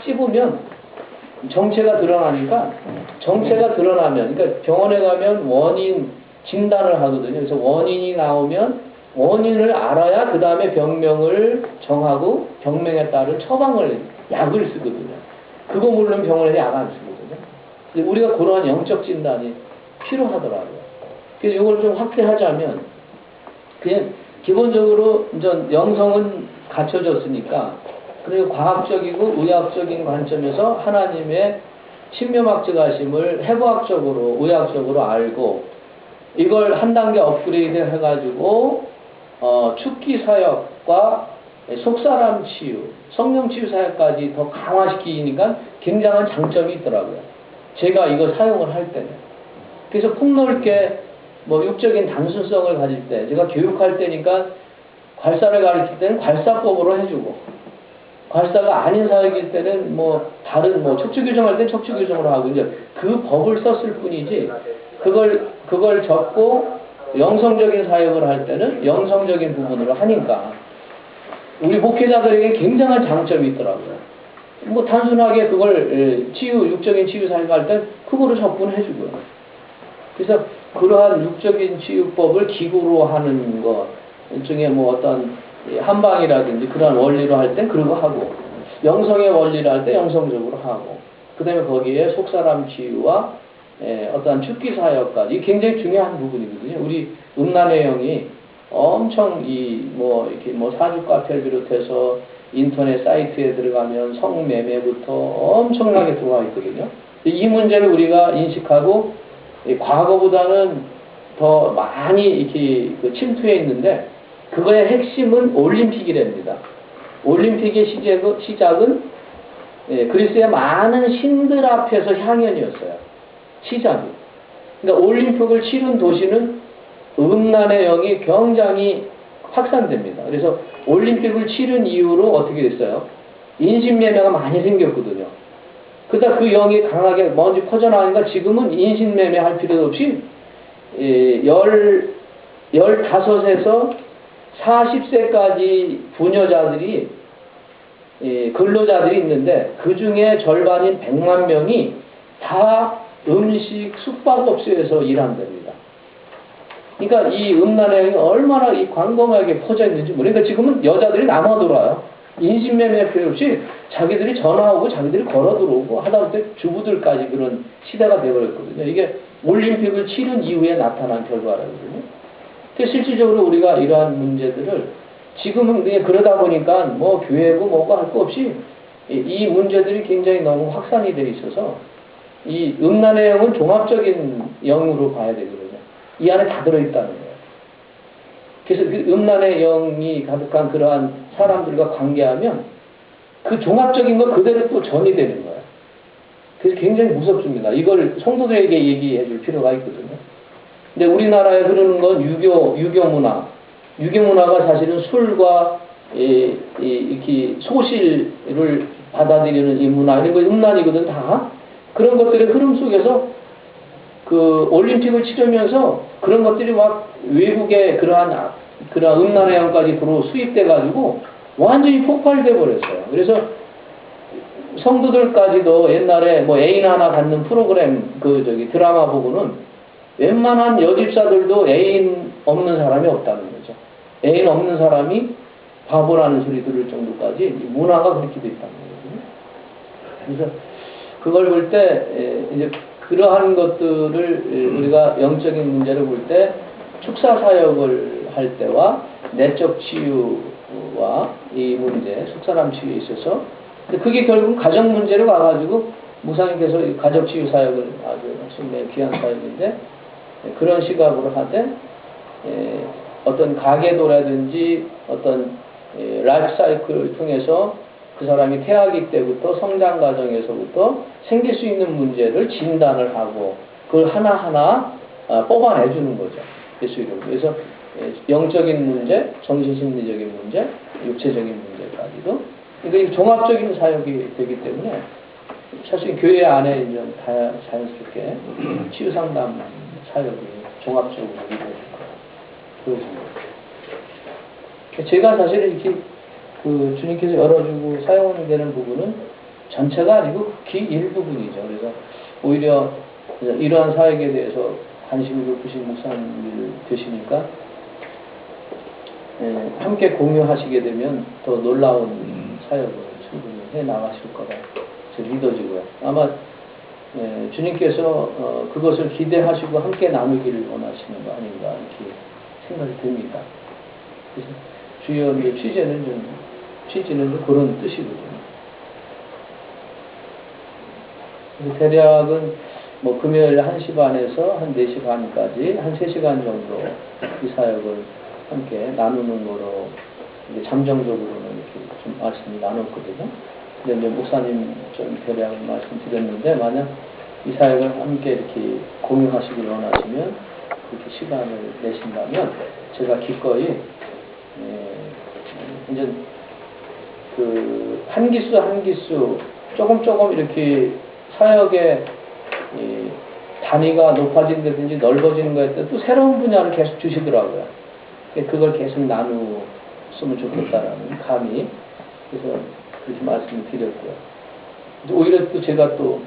찝으면 정체가 드러나니까 정체가 드러나면 그러니까 병원에 가면 원인 진단을 하거든요. 그래서 원인이 나오면 원인을 알아야 그 다음에 병명을 정하고 병명에 따른 처방을 약을 쓰거든요. 그거 모르면 병원에서 약 안 쓰거든요. 근데 우리가 그러한 영적 진단이 필요하더라고요. 그래서 이걸 좀 확대하자면 그냥 기본적으로 영성은 갖춰졌으니까 그리고 과학적이고 의학적인 관점에서 하나님의 신묘막적 하심을 해부학적으로 의학적으로 알고 이걸 한 단계 업그레이드 해가지고 축기 사역과 속사람 치유, 성령 치유 사역까지 더 강화시키니까 굉장한 장점이 있더라고요. 제가 이거 사용을 할 때는. 그래서 폭넓게 육적인 단순성을 가질 때, 제가 교육할 때니까 괄사를 가르칠 때는 괄사법으로 해주고, 괄사가 아닌 사역일 때는 다른 척추교정할 땐 척추교정으로 하고 이제 그 법을 썼을 뿐이지 그걸 접고 영성적인 사역을 할 때는 영성적인 부분으로 하니까 우리 목회자들에게 굉장한 장점이 있더라고요. 단순하게 그걸 육적인 치유 사역할 때 그거로 접근해주고요. 그래서 그러한 육적인 치유법을 기구로 하는 것 중에 어떤 한방이라든지 그런 원리로 할 땐 그런 거 하고 영성의 원리를 할 때 영성적으로 하고 그 다음에 거기에 속사람 치유와 어떤 축기 사역까지 이게 굉장히 중요한 부분이거든요. 우리 음란의 영이 엄청 이렇게 사주 카페를 비롯해서 인터넷 사이트에 들어가면 성매매부터 엄청나게 들어와 있거든요. 이 문제를 우리가 인식하고 과거보다는 더 많이 이렇게 침투해 있는데 그거의 핵심은 올림픽이랍니다. 올림픽의 시작은 그리스의 많은 신들 앞에서 향연이었어요. 시작이. 그러니까 올림픽을 치른 도시는 음란의 영이 굉장히 확산됩니다. 그래서 올림픽을 치른 이후로 어떻게 됐어요? 인신매매가 많이 생겼거든요. 그러다 그 영이 강하게 먼저 퍼져나가니까 지금은 인신매매 할 필요도 없이 15에서 40세까지 부녀자들이 근로자들이 있는데 그 중에 절반인 100만 명이 다 음식 숙박업소에서 일한답니다. 그러니까 이 음란의 영이 얼마나 이 광범위하게 퍼져 있는지 모르니까 지금은 여자들이 남아 돌아요. 인신매매 필요 없이 자기들이 전화하고 자기들이 걸어 들어오고 하다못해 주부들까지 그런 시대가 되어버렸거든요. 이게 올림픽을 치른 이후에 나타난 결과라거든요. 실질적으로 우리가 이러한 문제들을 지금은 그러다 보니까 교회고 뭐고 할 거 없이 이 문제들이 굉장히 너무 확산이 되어 있어서 이 음란의 영은 종합적인 영으로 봐야 되거든요. 이 안에 다 들어있다는 거예요. 그래서 그 음란의 영이 가득한 그러한 사람들과 관계하면 그 종합적인 거 그대로 또 전이 되는 거예요. 그래서 굉장히 무섭습니다. 이걸 성도들에게 얘기해 줄 필요가 있거든요. 근데 우리나라에 흐르는 건 유교 문화. 유교 문화가 사실은 술과 이렇게 소실을 받아들이는 이 문화, 이런 거 음란이거든, 다. 그런 것들의 흐름 속에서 그 올림픽을 치르면서 그런 것들이 막 외국의 그러한 음란의 영까지 수입돼가지고 완전히 폭발돼 버렸어요. 그래서 성도들까지도 옛날에 애인 하나 갖는 프로그램 드라마 보고는 웬만한 여집사들도 애인 없는 사람이 없다는 거죠. 애인 없는 사람이 바보라는 소리 들을 정도까지 문화가 그렇게 돼 있다는 거거든요. 그래서 그걸 볼 때 이제 그러한 것들을 우리가 영적인 문제를 볼 때 축사 사역을 할 때와 내적 치유와 이 문제, 속사람 치유에 있어서 그게 결국 가정 문제로 가가지고 목사님께서 가정 치유 사역을 아주 귀한 사역인데 그런 시각으로 하되 어떤 가계도라든지 어떤 라이프 사이클을 통해서 그 사람이 태아기 때부터 성장 과정에서부터 생길 수 있는 문제를 진단을 하고 그걸 하나하나 뽑아내주는 거죠. 예수 이름으로. 그래서 영적인 문제, 정신심리적인 문제, 육체적인 문제까지도 그러니까 종합적인 사역이 되기 때문에 사실 교회 안에 이제 자연스럽게 치유상담 사역이 종합적으로 이루어질 거예요. 제가 사실은 이렇게 주님께서 열어주고 사용되는 부분은 전체가 아니고 극히 일부분이죠. 그래서 오히려 이러한 사역에 대해서 관심이 높으신 목사님이 되시니까 함께 공유하시게 되면 더 놀라운 사역을 충분히 해 나가실 거라 믿어지고요. 아마 주님께서 그것을 기대하시고 함께 나누기를 원하시는 거 아닌가 이렇게 생각이 듭니다. 그래서 주요 취지는 좀 그런 뜻이거든요. 대략은 뭐 금요일 1시 반에서 한 4시 반까지 한 3시간 정도 이 사역을 함께 나누는 거로 이제 잠정적으로는 이렇게 좀 말씀을 나눴거든요. 근데 이제 목사님 좀 대략 말씀드렸는데 만약 이 사역을 함께 이렇게 공유하시길 원하시면 그렇게 시간을 내신다면 제가 기꺼이 이제 그 한 기수 조금 이렇게 사역의 단위가 높아진다든지 넓어지는 거에 따라 또 새로운 분야를 계속 주시더라고요. 그걸 계속 나누었으면 좋겠다라는 감이 그래서 그렇게 말씀을 드렸고요. 오히려 또 제가 또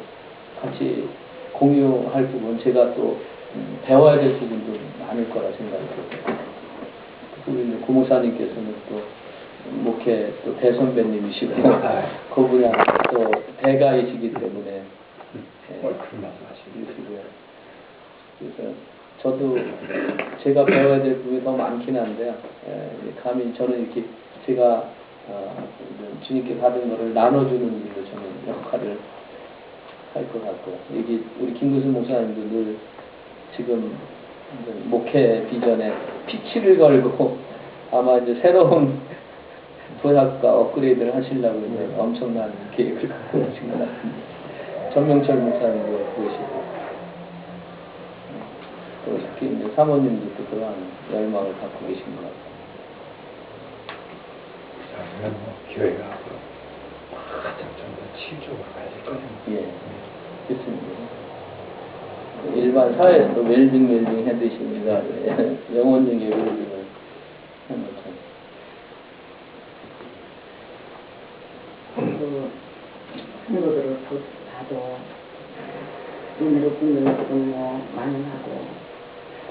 같이 공유할 부분, 제가 또 배워야 될 부분도 많을 거라 생각이 들고요. 그리고 이제 고목사님께서는 또 목회 또 대선배님이시고 그 분야 또 대가이시기 때문에 그런 말씀하시고요. 그래서 저도 제가 배워야 될 부분이 더 많긴 한데요. 감히 저는 이렇게 제가 주님께 받은 것을 나눠주는 일로 저는 역할을 할 것 같고요. 여기 우리 김구수 목사님도 늘 지금 목회 비전에 피치를 걸고 아마 이제 새로운 도약과 업그레이드를 하시려고 이제 엄청난 계획을 갖고 계신 것 같습니다. 전명철 목사님도 그러시고 또 특히 이제 사모님도 또 그러한 열망을 갖고 계신 것 같아요. 그러면 뭐 교회가 앞으로 가장 좀 더 치유적으로 가야 될 거예요. 예, 그렇습니다. 일반 사회에서도 웰빙 해드시니까 영혼적인 웰빙을 하는 것처럼. 그 성도들을 봐도 눈으로 보면 뭐 만능하고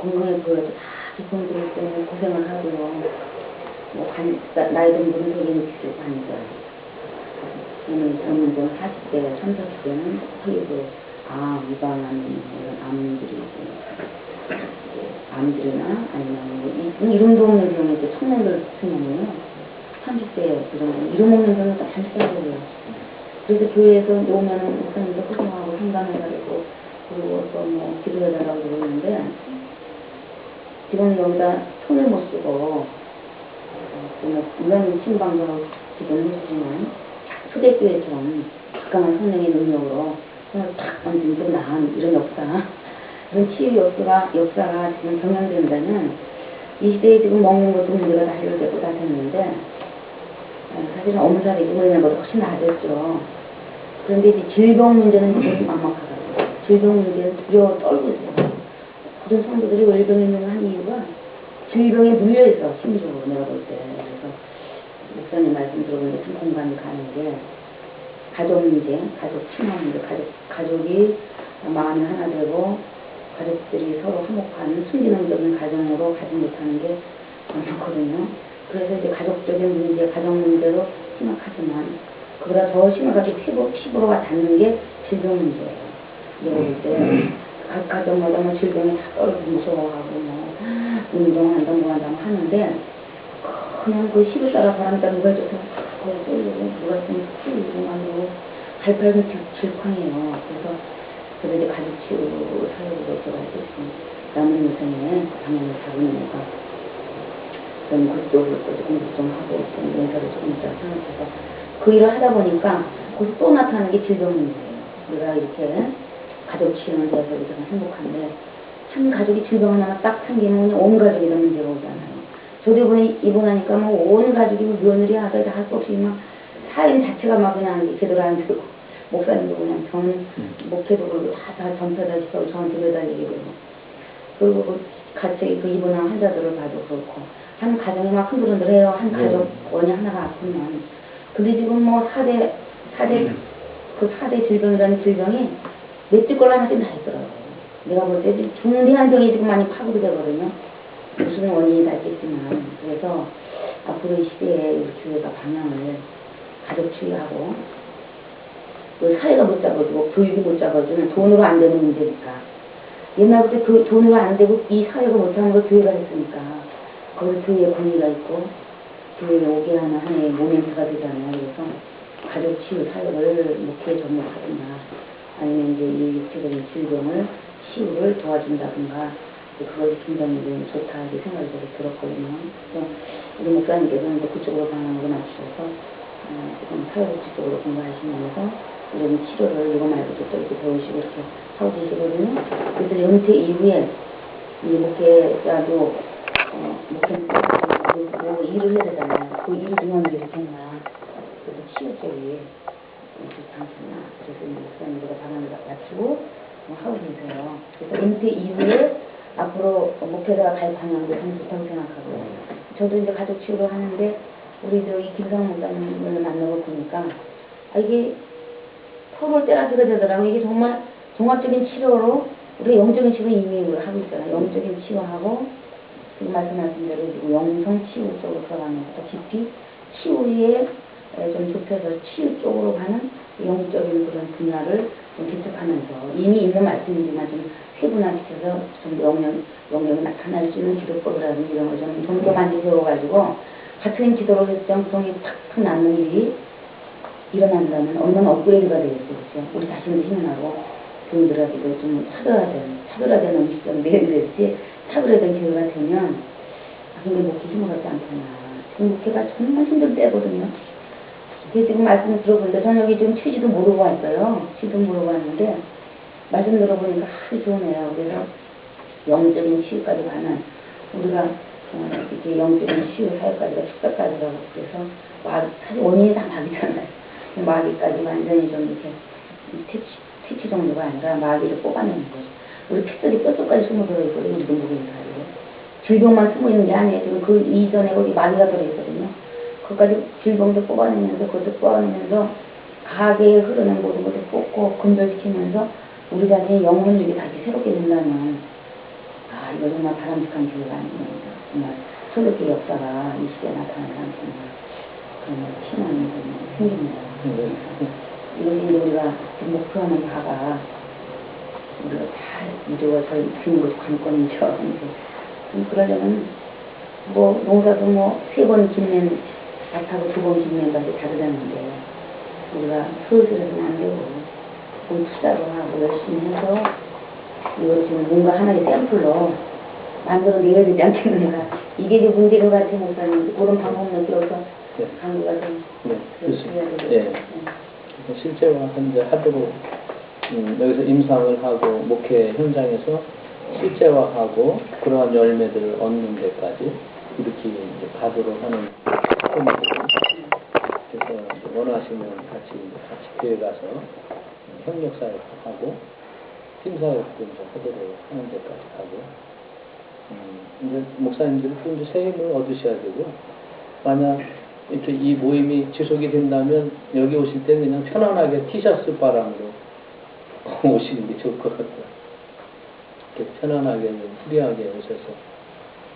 건강해 보여도 다 기본들 때문에 고생을 하고요. 뭐 나이 든 분은 되게 느끼고 하니까 저는 젊은 분 40대, 30대는 거의 유방암 암들이나 아니면 뭐 이름 없는 병에 이제 청년들 생명이요. 30대 그런 이름 없는 병을 다 잘쓰고요. 그래서 교회에서 오면은 목사님도 소통하고 상담해가지고 그리고 또 뭐 기도해달라고 그러는데 지금 여기다 손을 못 쓰고 물론 신방도 지금 해주지만 초대교회처럼 각각의 성령의 능력으로 손을 탁 얹으면 나은 이런 역사 그런 치유 역사가 지금 경영된다면 이 시대에 지금 먹는 것도 문제가 다 해결되고 다 됐는데 사실은 엄살이 이번에는 것보다 훨씬 나아졌죠. 그런데 이제 질병 문제는 지금 막막하거든요. 질병 문제는 두려워 떨고 있어요. 그런 성도들이 웰빙에 한 이유가 질병에 물려있어, 심리적으로 내가 볼 때. 그래서 목사님 말씀 들어보니까 좀 공감이 가는 게 가족 문제, 가족 친화 문제, 가족이 마음이 하나 되고 가족들이 서로 화목한 순기능적인 가정으로 가지 못하는 게 많거든요. 그래서 이제 가족적인 문제, 가정 문제로 심각하지만 그보다 더 심하게 피부로가 닿는 게 질병 문제예요. 내가 볼 때 각 가정마다 뭐 질병이 다 떨어지고 무서워하고 뭐 운동한다 뭐한다 하는데 그냥 그 시를 따라 바람 따라 누가 좋다 거기 쏠리고 누가 있으면 풀리고 하고 발팔은 질팡이에요. 그래서 이제 가족 치유 사역으로 제가 할수 있습니다. 남은 인생에 방향을 잡으니까 좀 그쪽으로 또 공부 좀 하고 좀 연사를 조금 있다 생각해서 그 일을 하다 보니까 거기서 또 나타나는 게 질병 문제예요. 내가 이렇게 가족 치유는 돼서 이렇게 행복한데 한 가족이 질병 하나가 딱 생기면 온 가족이 다 문제가 오잖아요. 저도 이번에 입원하니까 뭐 온 가족이 며느리 아들 다 할 수 없이 막 삶 자체가 막 그냥 제대로 안 되고 목사님도 그냥 목회도 그러고 다 전폐다 싶어 저한테 매달리게 되고 그리고 같이 그 입원한 환자들을 봐도 그렇고 한 가정이 막 흔들흔들해요. 한 가족 원이 하나가 아프면 근데 지금 뭐 4대 그 4대 질병이라는 질병이 몇째 걸로 하나씩 나 있더라고요. 내가 볼 때 중대한 병이 지금 많이 파고도 되거든요. 무슨 원인이 다 있겠지만. 그래서 앞으로 이 시대에 우리 교회가 방향을 가족 치유하고 그 사회가 못 잡아주고 교육이 못 잡아주는 돈으로 안 되는 문제니까 옛날부터 그 돈으로 안 되고 이 사회가 못하는 걸 교회가 했으니까 거기 교회에 권위가 있고 교회에 오게 하는 하나의 모멘트가 되잖아요. 그래서 가족 치유 사역을 목회에 접목하든가 아니면 이제 이 육체적인 질병을 치유를 도와준다든가 그것이 굉장히 좋다 이렇게 생각이 들었거든요. 그래서 우리 목사님께서는 이제 그쪽으로 방향으로 맞추셔서 지금 사회복지 쪽으로 공부하시면서 이런 치료를 이거 말고도 또 이렇게 배우시고 이렇게 하고 계시거든요. 그래서 은퇴 이후에 이 목회자도 뭐 일을 해야 되잖아요. 그 일을 중요하게 이렇게 했나. 그래서 치유 쪽이 괜찮구나. 그래서 목사님들과 방향을 맞추고 하고 계세요. 그래서 은퇴 이후에 앞으로 목회자가 갈 방향도 참 좋다고 생각하고 저도 이제 가족 치유를 하는데 우리 저기 김상훈 목사님을 만나고 보니까 이게 서로 때라지가 되더라고요. 이게 정말 종합적인 치료로 우리가 영적인 치료 이미 하고 있잖아요. 영적인 치유하고 지금 말씀하신 대로 영성 치유 쪽으로 들어가면서 깊이 치유에 좀 좁혀서 치유 쪽으로 가는 영적인 그런 분야를 좀 개척하면서 이미 있는 말씀이지만 좀 세분화시켜서 좀 영역이 나타날 수 있는 기도법이라든지 이런 걸 좀 더 많이 배워가지고 같은 기도를 했던 구성이 탁탁 낳는 일이 일어난다면 얼마나 업그레이드가 되겠어요. 그렇죠? 우리 자신도 힘이 나고 교인들에게도 좀 차별화된 음식점 내일이랬지 차별화된 기회가 되면 근데 목회 힘을 얻지 않구나. 지금 목회가 정말 힘들 때거든요. 그래서 지금 말씀 들어보니까 저녁에 지금 취지도 모르고 왔어요. 취지도 모르고 왔는데 말씀 들어보니까 아주 좋네요. 그래서 영적인 치유까지 가는 우리가 이렇게 영적인 치유 사역까지가 축사까지라고 그래서 사실 원인이 다 마귀잖아요. 마귀까지 완전히 좀 이렇게 퇴치 정도가 아니라 마귀를 뽑아내는 거죠. 우리 핏줄이 뼛속까지 숨어 들어있거든요. 우리 동복인 사이에. 질병만 숨어 있는 게 아니에요. 지금 그 이전에 거기 마귀가 들어있거든요. 그것까지 질병도 뽑아내면서 그것도 뽑아내면서 가게에 흐르는 모든 것을 뽑고 근절시키면서 우리 자신의 영혼력이 다시 새롭게 된다면 이거 정말 바람직한 기회가 아닙니다. 정말 초대교회 역사가 이 시대에 나타나는 정말 그런 희망이 생깁니다. 이것이 이제 우리가 지금 목표하는 바가 우리가 다 이루어서 있는 것이 관건이죠. 좀 그러려면 뭐 농사도 뭐 3번 김낸 밭하고 2번 김낸 밭이 다르다는데 우리가 슬슬해서는 안 되고 돈 투자로 하고 열심히 해서 이걸 지금 뭔가 하나의 샘플로 만들어 내야 되지 않겠는가. 이게 이제 문제인 것 같아요, 목사님. 그런 방법을 들어서 강구가 좀 그렇습니다. 예. 실제로 하도록 여기서 임상을 하고 목회 현장에서 실제화하고 그러한 열매들을 얻는 데까지 이렇게 이제 가도록 하는 꿈이거든요. 그래서 원하시면 같이 교회 가서 협력사역도 하고 팀사역도 이제 하도록 하는 데까지 가고 이제 목사님들이 또 이제 새 힘을 얻으셔야 되고 만약 이렇게 이 모임이 지속이 된다면 여기 오실 때 그냥 편안하게 티셔츠 바람으로 오시는 게 좋을 것 같아요. 이렇게 편안하게 프리하게 오셔서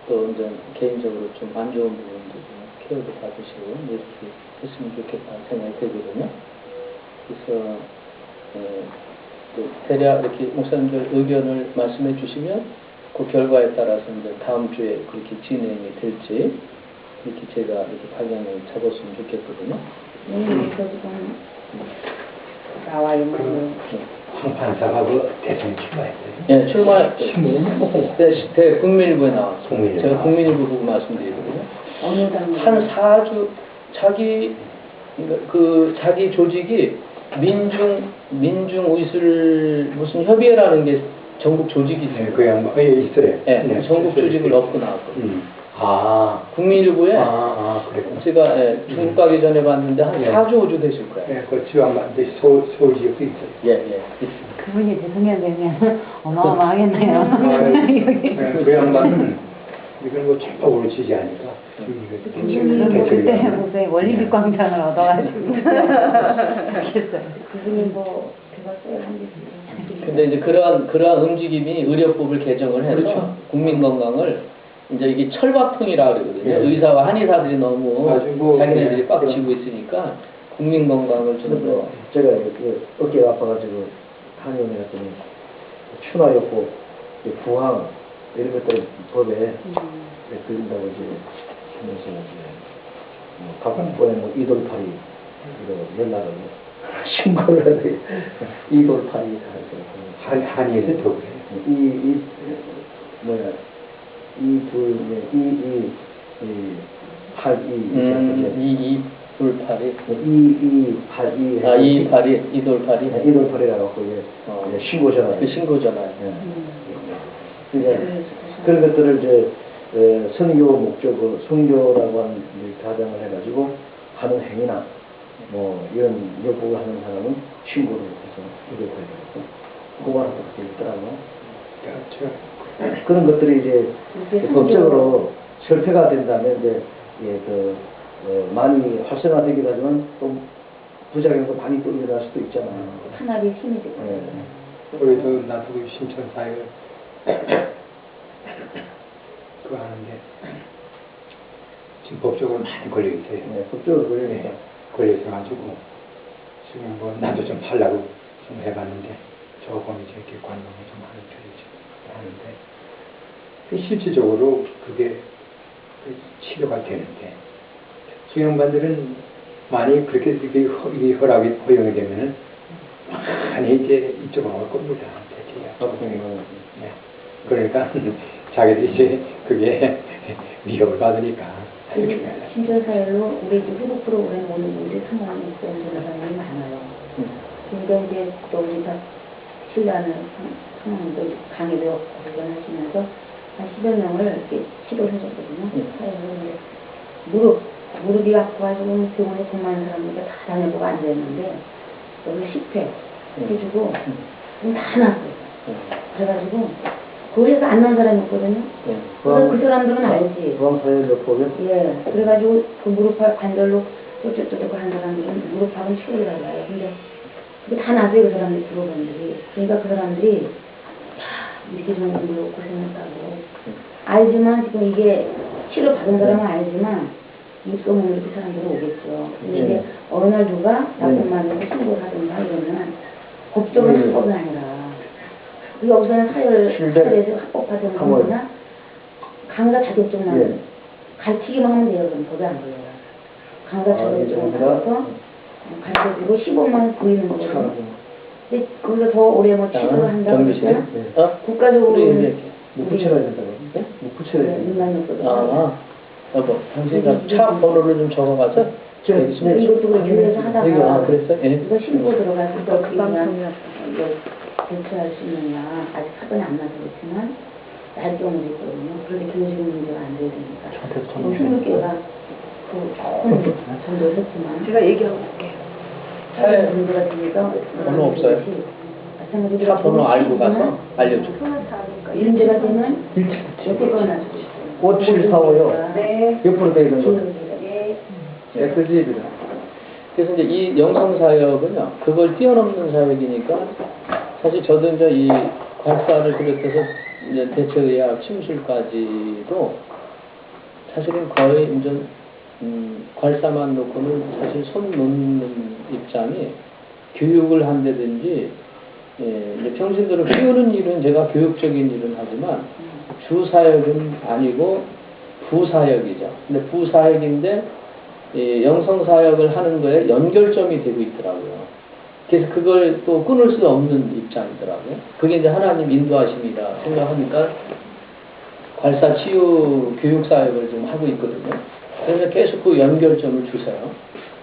또 이제 개인적으로 좀 안 좋은 부분도 좀 케어도 받으시고 이렇게 했으면 좋겠다 생각이 들거든요. 그래서 또 대략 이렇게 목사님들 의견을 말씀해 주시면 그 결과에 따라서 이제 다음 주에 그렇게 진행이 될지 이렇게 제가 이렇게 방향을 잡았으면 좋겠거든요. 지금 나와요. 황 판사가 그 대선 출마했어요. 예, 국민일보에 나왔어요. 국민일보. 제가 국민일보 보고 말씀드리거든요. 어느 당 한 4주 자기 조직이 민중 의술 무슨 협의회라는 게 전국 조직이 있어요. 네, 그 양반 있어요. 네, 전국 조직을 넣고 나왔거든요. 국민일보에 그랬구나. 제가 중국 가기 전에 봤는데 한 4주 5주 되실 거예요. 네, 그 지방반대 서울 지역도 있어요. 예. 그분이 대통령 되면 어마어마하겠네요. 그 양반은 이건 뭐 전폭으로 지지하니까 교수님 그때 무슨 원리빛 광장을 얻어가지고 그랬어요. 그분이 뭐 배웠어요 한 게. 근데 이제 그러한 움직임이 의료법을 개정을 해서 그렇죠. 국민 건강을 이제 이게 철밥통이라 그러거든요. 네. 의사와 한의사들이 너무 아주 뭐 자기네들이 네. 꽉 쥐고 있으니까 국민 건강을 좀 더. 제가 그 어깨가 아파가지고 한의원에 갔더니 추나였고 부항 이런 것들을 법에 그린다고 이제 하면서 이제 각국번에 뭐 이돌파리 이거 연락을 신고를 하는데 이돌파리 한의에서 더 그래요. 이 뭐야 이 돌파리. 이돌파리. 이돌파리라고 하고 이제 신고 전화. 그 신고 전화. 그러니까 그런 것들을 이제 선교 목적으로 선교라고 하는 가정을 해가지고 하는 행위나 뭐 이런 여부를 하는 사람은 신고를 해서 이돌파리라고 고발하고 그렇게 있더라고. 그렇죠. 그런 것들이 이제 법적으로 설패가 된다면 이제 많이 활성화되기도 하지만 또 부작용도 많이 또 일어날 수도 있잖아. 탄압이 힘이 되고. 우리도 나도 신천사역을 그거 하는데 지금 법적으로 많이 걸려 있어요. 네, 법적으로 걸리니까. 걸려 있어가지고 지금 뭐 나도 좀 하려고 좀 해봤는데 조금 이제 이렇게 관광을 좀 하는 편이죠. 하는데 그 실질적으로 그게 그 치료가 되는데 수영반들은 많이 그렇게 이게 허락이 허용이 되면은 많이 이제 이쪽으로 올 겁니다. 네. 그러니까 자기들이 이제 그게 위협을 받으니까. 신천사열로 우리 이제 후보 프로그램 오는 분들이 상당히 있어야 사람이 많아요. 그러니까 이제 또 우리가 신라는 상황도 강의도 하시면서 한 10여 명을 이렇게 치료를 해줬거든요. 사열로 무릎이 아파가지고 병원에 100만 사람들이 다 다녀보고 앉아있는데 여기 10회 해주고 다 나았어요. 그래가지고 거기에서 안 나온 사람이 있거든요. 그래서 그 사람들은 알지. 부항사회를 보면 예. 그래가지고 그 무릎팍 관절로 쪼쪼쪼쪼 한 사람들은 무릎팍은 치료를 달라요. 근데 그게 다 나서요. 그 사람들이 들어오는들이. 그러니까 그 사람들이 이렇게 좀 공부를 고생했다고 알지만 지금 이게 치료 받은 사람은 알지만 입소문으로 이렇게 사람들이 오겠죠. 근데 이제 어느 날 누가 나쁜 말로 신고를 하든가 이러면 법적으로 합법은 아니라 여기서는 사회에서 합법화된 거나 강사 자격증만 가르치기만 하면 돼요. 그럼 법이 안 돼요. 강사 자격증을 받아서 가르쳐주고 15만 보이는 거거든요. 근데 거기서 더 오래 뭐 치료를 한다고 그러잖아. 국가적으로 못 붙여야 된다고. 네? 못 붙여야 된다고. 민간요법을. 여보, 당신 차 번호를 좀 적어가서. 이것도 그 교회에서 하다가 그랬어요? 예. 이거 신고 들어가서 또 그냥 대처할 수 있느냐 아직 사건이 안 나서 그렇지만 날 경우도 있거든요. 그런데 교육적인 문제가 안 돼야 되니까 신물교가 그 좋은 전도를 했지만 제가 얘기하고 올게요. 사회 문제가 되니까 번호 없어요? 차 번호 알고 가서 알려줘. 문제가 되면 여태껏 나서 5745요. 네. 옆으로 되어 있는 거. 엑스집이다. 그래서 이제 이 영성사역은요, 그걸 뛰어넘는 사역이니까, 사실 저도 이제 이 괄사를 비롯해서 이제 대체의학 침술까지도 사실은 거의 이제, 괄사만 놓고는 사실 손 놓는 입장이 교육을 한다든지, 이제 평신도를 키우는 일은 제가 교육적인 일은 하지만 주사역은 아니고 부사역이죠. 근데 부사역인데 영성사역을 하는 거에 연결점이 되고 있더라고요. 그래서 그걸 또 끊을 수 없는 입장이더라고요. 그게 이제 하나님 인도하심이라 생각하니까 괄사 치유 교육사역을 좀 하고 있거든요. 그래서 계속 그 연결점을 주세요.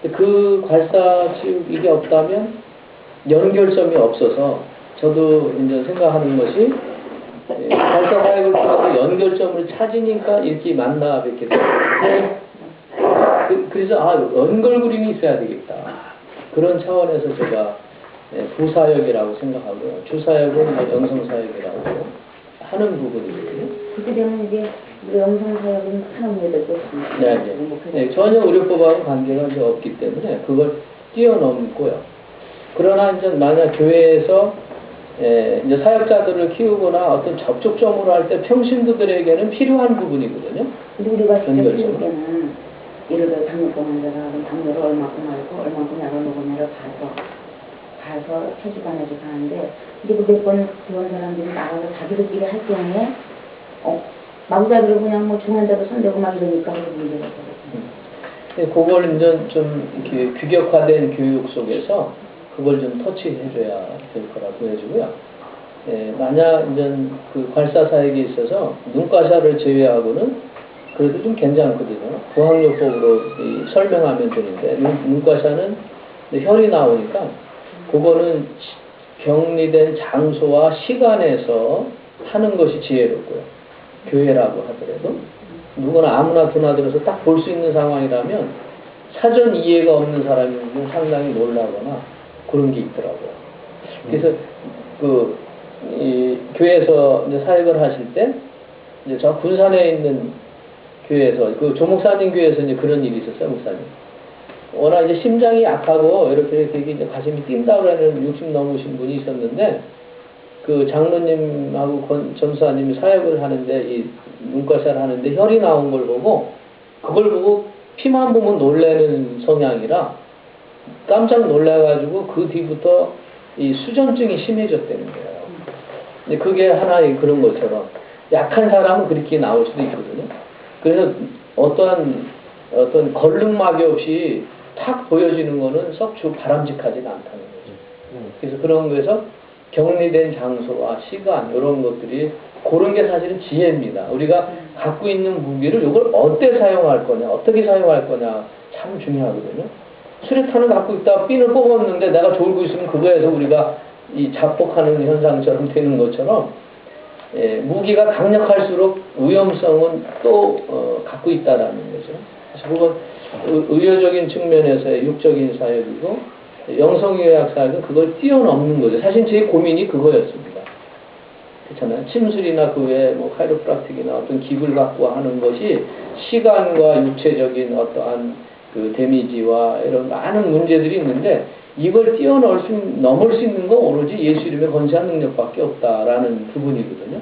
근데 그 괄사 치유 이게 없다면 연결점이 없어서 저도 이제 생각하는 것이 괄사 사역을 통해서 연결점을 찾으니까 이렇게 만나 뵙게 돼요. 그래서 연결고림이 있어야 되겠다. 그런 차원에서 제가 부사역이라고 생각하고요. 주사역은 영성사역이라고 하는 부분이거든요. 그렇게 되면 이제 우리 영성사역은 하는 분들 또 네, 전혀 의료법하고 관계가 이제 없기 때문에 그걸 뛰어넘고요. 그러나 이제 만약 교회에서 이제 사역자들을 키우거나 어떤 접촉점으로 할 때 평신도들에게는 필요한 부분이거든요. 근데 우리가 진짜 키울 연결적으로. 때는 예를 들어 당뇨병 환자가 당뇨를 얼마큼 앓고 얼마큼 약을 먹었냐를 봐서 체지관에서 가는데 이제 그 몇 번 배운 사람들이 나가서 자기들끼리 할 경우에 마구잡이로 그냥 뭐 중환자도 손대고 막 이러니까 그게 문제가 되거든요. 그걸 이제 좀 이렇게 규격화된 교육 속에서 그걸 좀 터치해줘야 될 거라 보여지고요. 만약 이제 그 괄사 사역에 있어서 눈가샤를 제외하고는 그래도 좀 괜찮거든요. 부학요법으로 설명하면 되는데 눈가샤는 혈이 나오니까 그거는 격리된 장소와 시간에서 하는 것이 지혜롭고요. 교회라고 하더라도 누구나 아무나 드나들어서 딱 볼 수 있는 상황이라면 사전 이해가 없는 사람이면 상당히 놀라거나 그런 게 있더라고요. 그래서 이 교회에서 이제 사역을 하실 때 이제 저 군산에 있는 교회에서 그 조목사님 교회에서 이제 그런 일이 있었어요, 목사님. 워낙 이제 심장이 약하고 이렇게 되게 이제 가슴이 뛴다 그러는 60 넘으신 분이 있었는데 그 장로님하고 전사님이 사역을 하는데 이 눈가샤를 하는데 혈이 나온 걸 보고 그걸 보고 피만 보면 놀라는 성향이라 깜짝 놀라가지고 그 뒤부터 이 수전증이 심해졌다는 거예요. 근데 그게 하나의 그런 것처럼 약한 사람은 그렇게 나올 수도 있거든요. 그래서 어떤 걸름막이 없이 탁 보여지는 거는 썩 바람직하지는 않다는 거죠. 그래서 그런 거에서 격리된 장소와 시간 이런 것들이 그런 게 사실은 지혜입니다. 우리가 갖고 있는 무기를 이걸 어떻게 사용할 거냐, 어떻게 사용할 거냐 참 중요하거든요. 수류탄을 갖고 있다가 핀을 뽑았는데 내가 졸고 있으면 그거에서 우리가 이 자폭하는 현상처럼 되는 것처럼 무기가 강력할수록 위험성은 또 갖고 있다라는 거죠. 그래서 그건 의료적인 측면에서의 육적인 사역이고 영성의학 사역은 그걸 뛰어넘는 거죠. 사실 제 고민이 그거였습니다. 그렇잖아요. 침술이나 그 외에 뭐 카이로프락틱이나 어떤 기구를 갖고 하는 것이 시간과 육체적인 어떠한 그 데미지와 이런 많은 문제들이 있는데 이걸 넘을 수 있는 건 오로지 예수 이름의 권세한 능력밖에 없다라는 부분이거든요.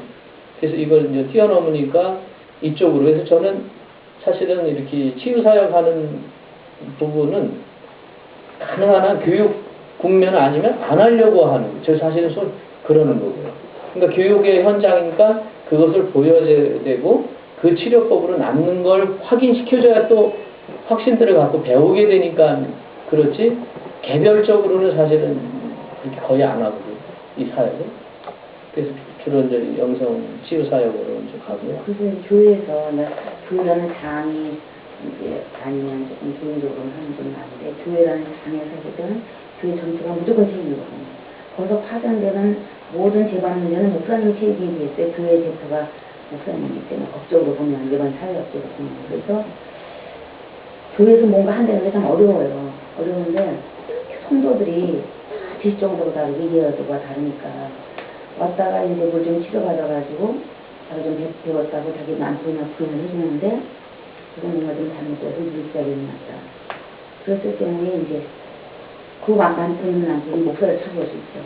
그래서 이걸 이제 뛰어넘으니까 이쪽으로 해서 저는 사실은 이렇게 치유사역하는 부분은 가능한 한 교육 국면 아니면 안 하려고 하는 저 사실은 그러는 거고요. 그러니까 교육의 현장이니까 그것을 보여줘야 되고 그 치료법으로 낫는 걸 확인시켜줘야 또 확신들을 갖고 배우게 되니까 그렇지 개별적으로는 사실은 그렇게 거의 안 하거든요. 이 사역은. 그래서 주로 이제 영성 치유 사역으로 이제 가고요. 그래서 교회에서 교회라는 장이 이제 아니면 조금 개인적으로 하는 건 아닌데 교회라는 장에 사실은 교회 전체가 무조건 책임이거든요. 거기서 파생되는 모든 재반 문제는 목사님 책임이겠어요. 교회 대표가 목사님이기 때문에 법적으로 보면 일반 사회업적으로 보면 그래서 교회에서 뭔가 한다는 게 참 어려워요. 어려운데 성도들이 다 지식정도가 다르고 이해도가 다르니까 왔다가 이제 뭘 좀 치료받아가지고 자기 좀 배웠다고 자기 남편이나 부인을 해주는데 그건 뭔가 좀 잘못돼서 물살이 났다. 그랬을 경우에 이제 그 남편이 목사를 찾아올 수 있어요.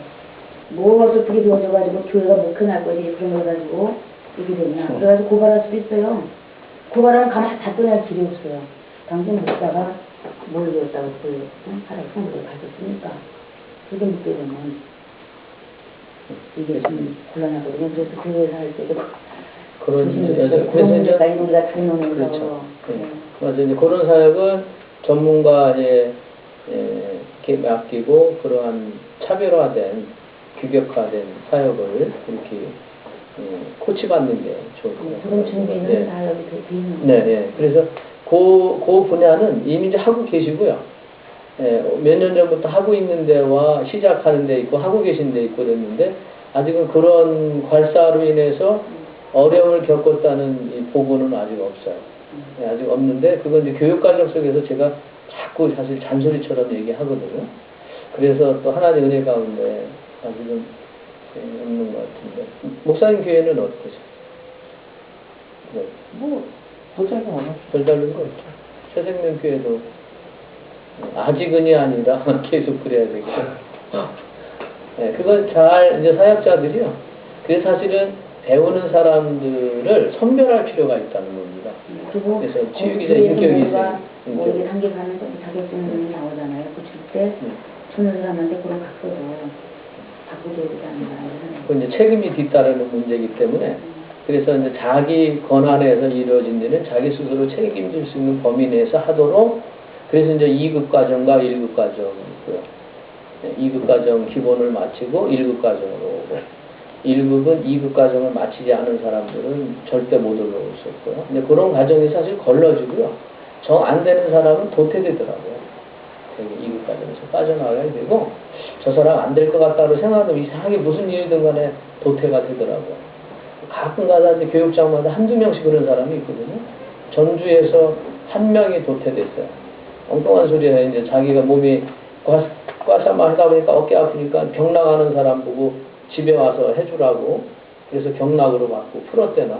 뭐 어떻게 배워줘가지고 교회가 목회날 거지 그런 걸 가지고 이렇게 되냐. 그래가지고 고발할 수도 있어요. 고발하면 가만히 다 떠날 길이 없어요. 당신 목사가 뭘 배웠다고 그 사람 성도를 가르쳤으니까 그게 묻게 되면 이게 좀 곤란하거든요. 그래서 교회에서 할 때도 그런 데가 우리가 다녀오면서 그렇죠. 맞아요. 이제 그런 사역은 전문가에 이렇게 맡기고 그러한 차별화된 규격화된 사역을 이렇게 코치받는 게 좋을 것 같아요. 그런 준비는 다 여기 돼 있는 네, 네. 그래서 그 분야는 이미 이제 하고 계시고요. 몇 년 전부터 하고 있는 데와 시작하는 데 있고 하고 계신 데 있고 그랬는데 아직은 그런 괄사로 인해서 어려움을 겪었다는 이 보고는 아직 없어요. 아직 없는데 그건 이제 교육과정 속에서 제가 자꾸 사실 잔소리처럼 얘기하거든요. 그래서 또 하나님의 은혜 가운데 사실은 없는 것 같은데. 목사님 교회는 어떠세요? 네. 뭐 별다른 거 없나? 별다른 거 없죠. 새생명교회도 아직은이 아니라 계속 그래야 되겠죠. 네, 그건 잘 이제 사역자들이요. 그게 사실은 배우는 사람들을 선별할 필요가 있다는 겁니다. 그리고 그래서 치유기자 인격이 있어요. 뭐 이게 단계 가는 자격증이 나오잖아요. 그칠 때 주는 사람한테 그런 각서도 바꾸줘야 되지 않나. 그 이제 책임이 뒤따르는 문제이기 때문에 그래서 이제 자기 권한에서 이루어진 데는 자기 스스로 책임질 수 있는 범위 내에서 하도록 그래서 이제 2급 과정과 1급 과정이 있고요. 2급 과정 기본을 마치고 1급 과정으로 오고 1급은 2급 과정을 마치지 않은 사람들은 절대 못 올라올 수 없고요. 근데 그런 과정이 사실 걸러지고요. 정 안 되는 사람은 도태되더라고요. 2급 과정에서 빠져나가야 되고 저 사람 안 될 것 같다고 생각하면 이상하게 무슨 일이든 간에 도태가 되더라고요. 가끔가다 이제 교육장마다 한두 명씩 그런 사람이 있거든요. 전주에서 한 명이 도태됐어요. 엉뚱한 소리에 이제 자기가 몸이 과사만 하다 보니까 어깨 아프니까 병 나가는 사람 보고 집에 와서 해주라고 그래서 경락으로 받고 풀었대나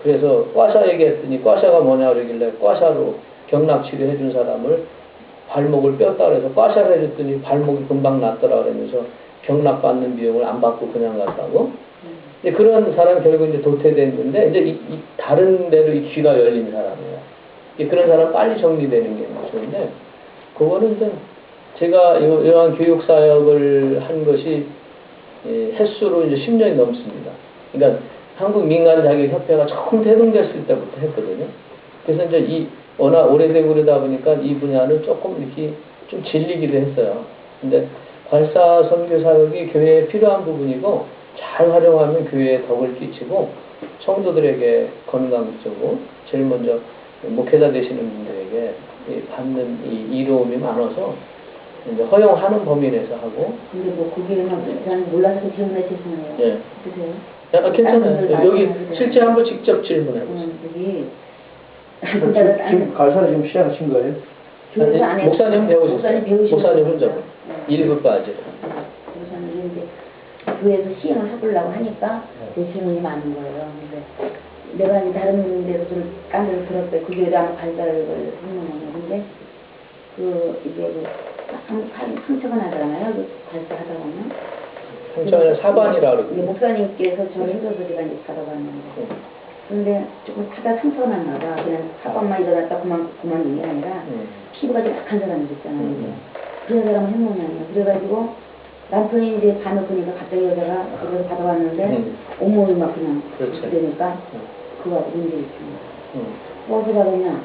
그래서 과사 얘기했더니 과사가 뭐냐 그러길래 과사로 경락 치료해 준 사람을 발목을 뼈다 그래서 과사를 해줬더니 발목이 금방 낫더라 그러면서 경락 받는 비용을 안 받고 그냥 갔다고 이제 그런 사람이 결국 이제 도태됐는데 이제 이 다른 데로 이 귀가 열린 사람이에요. 그런 사람 빨리 정리되는 게 좋은데 그거는 이제 제가 이러한 교육 사역을 한 것이 횟수로 이제 10년이 넘습니다. 그러니까 한국 민간 자격 협회가 처음 태동됐을 때부터 했거든요. 그래서 이제 워낙 오래되고 그러다 보니까 이 분야는 조금 이렇게 좀 질리기도 했어요. 근데 발사 선교 사역이 교회에 필요한 부분이고 잘 활용하면 교회에 덕을 끼치고 성도들에게 건강적으로 제일 먼저 목회자 되시는 분들에게 받는 이 이로움이 많아서 이제 허용하는 범위 내에서 하고. 근데 뭐 거기는 난 몰라서 질문해 죄송해요. 예. 드세요. 약간 괜찮아요. 여기 실제 한번 직접 질문해 보세요. 여기 지금 갈사를 지금 시작하신 거예요? 교회에서 안 해요. 목사님 배우셨어요? 목사님 배우신 목사님 거죠. 혼자 1급까지. 목사님 이제 교회에서 시행을 해보려고 하니까 제 질문이 많은 거예요. 근데 내가 이제 다른 데서 딴 데서 들었어요. 그 교회도 아마 발달을 했는 건데 이게 상처가 나잖아요. 발달하다 보면. 상처는 사반이라 그러고. 목사님께서 저를 해줘서 제가 이제 받아봤는데. 근데 조금 하다 상처가 났나 봐. 그냥 사반만 일어났다 그만둔 게 아니라 피부가 좀 약한 사람이 있잖아요. 그런 사람은 해모양이에요. 그래가지고 남편이 이제 봐놓으니까 갑자기 여자가 그래서 받아봤는데 온몸이 막 그냥 그러니까 그거 문제 있습니다. 어디서 받았냐?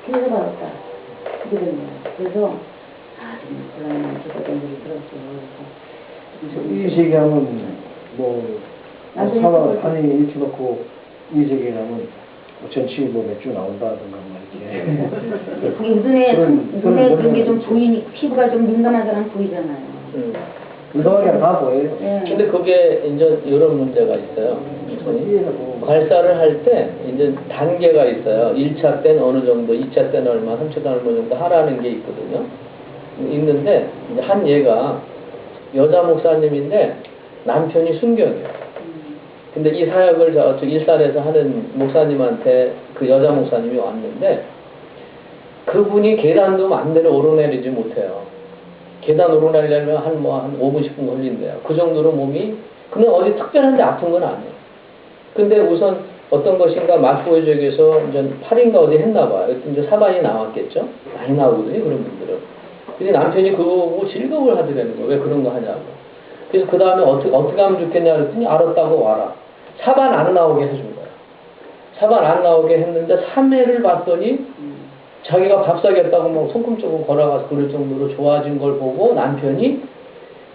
교회에서 받았다. 그게 된 거예요. 그래서 지금 곤란한 기도된 일이 들었어요. 이 세계하면 뭐 사과 판이 이렇게 놓고 이 세계하면 전치일보 맥주 나온다든가 말이지. 그게 눈에 그런 게 좀 보이니 피부가 좀 민감한 사람 보이잖아요. 운동하기가 다 보여요. 근데 그게 이제 이런 문제가 있어요. 발사를 할 때 이제 단계가 있어요. 1차 때는 어느 정도, 2차 때는 얼마, 3차 때는 얼마 정도 하라는 게 있거든요. 있는데 이제 한 얘가 여자 목사님인데 남편이 순경이에요. 근데 이 사역을 저 일산에서 하는 목사님한테 그 여자 목사님이 왔는데 그분이 계단도 마음대로 오르내리지 못해요. 계단 오르내리려면 한 5분, 10분 걸린대요. 그 정도로 몸이, 그는 어디 특별한데 아픈 건 아니에요. 근데 우선 어떤 것인가 맛보여주기위해서 이제 팔인가 어디 했나 봐요. 이제 사반이 나왔겠죠? 많이 나오거든요, 그런 분들은. 근데 남편이 그거 보고 즐거움을 하더라는 거예요. 왜 그런 거 하냐고. 그래서 그 다음에 어떻게 하면 좋겠냐 그랬더니 알았다고 와라. 사반 안 나오게 해준 거예요. 사반 안 나오게 했는데 3회를 봤더니 자기가 밥 사겠다고 막 손금쪽으로 걸어가서 그럴 정도로 좋아진 걸 보고 남편이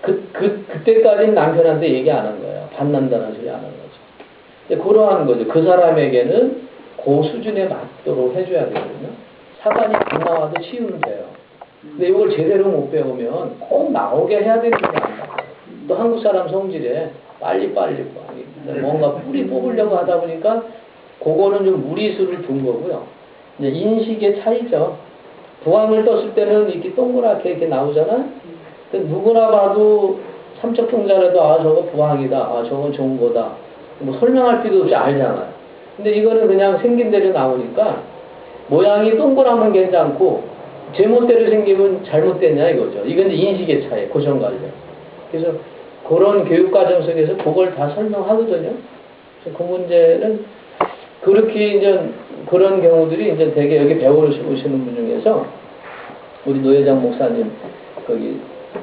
그때까지는 남편한테 얘기 안 한 거예요. 반난다는 소리 안 한 거죠. 그러한 거죠. 그 사람에게는 그 수준에 맞도록 해줘야 되거든요. 사반이 안 나와도 치유는 돼요. 근데 이걸 제대로 못 배우면 꼭 나오게 해야 되는 게 아니라 또 한국 사람 성질에 빨리빨리 뭔가 뿌리 뽑으려고 하다 보니까 그거는 좀 무리수를 둔 거고요. 이제 인식의 차이죠. 부항을 떴을 때는 이렇게 동그랗게 이렇게 나오잖아. 누구나 봐도 삼척 동자라도 아 저거 부항이다, 아 저건 좋은 거다, 뭐 설명할 필요 없이 알잖아요. 근데 이거는 그냥 생긴 대로 나오니까 모양이 동그라면 괜찮고 제멋대로 생기면 잘못됐냐 이거죠. 이건 인식의 차이, 고정관념. 그래서 그런 교육과정 속에서 그걸 다 설명하거든요. 그래서 그 문제는 그렇게 이제 그런 경우들이 이제 되게 여기 배우시는 분 중에서 우리 노회장 목사님 거기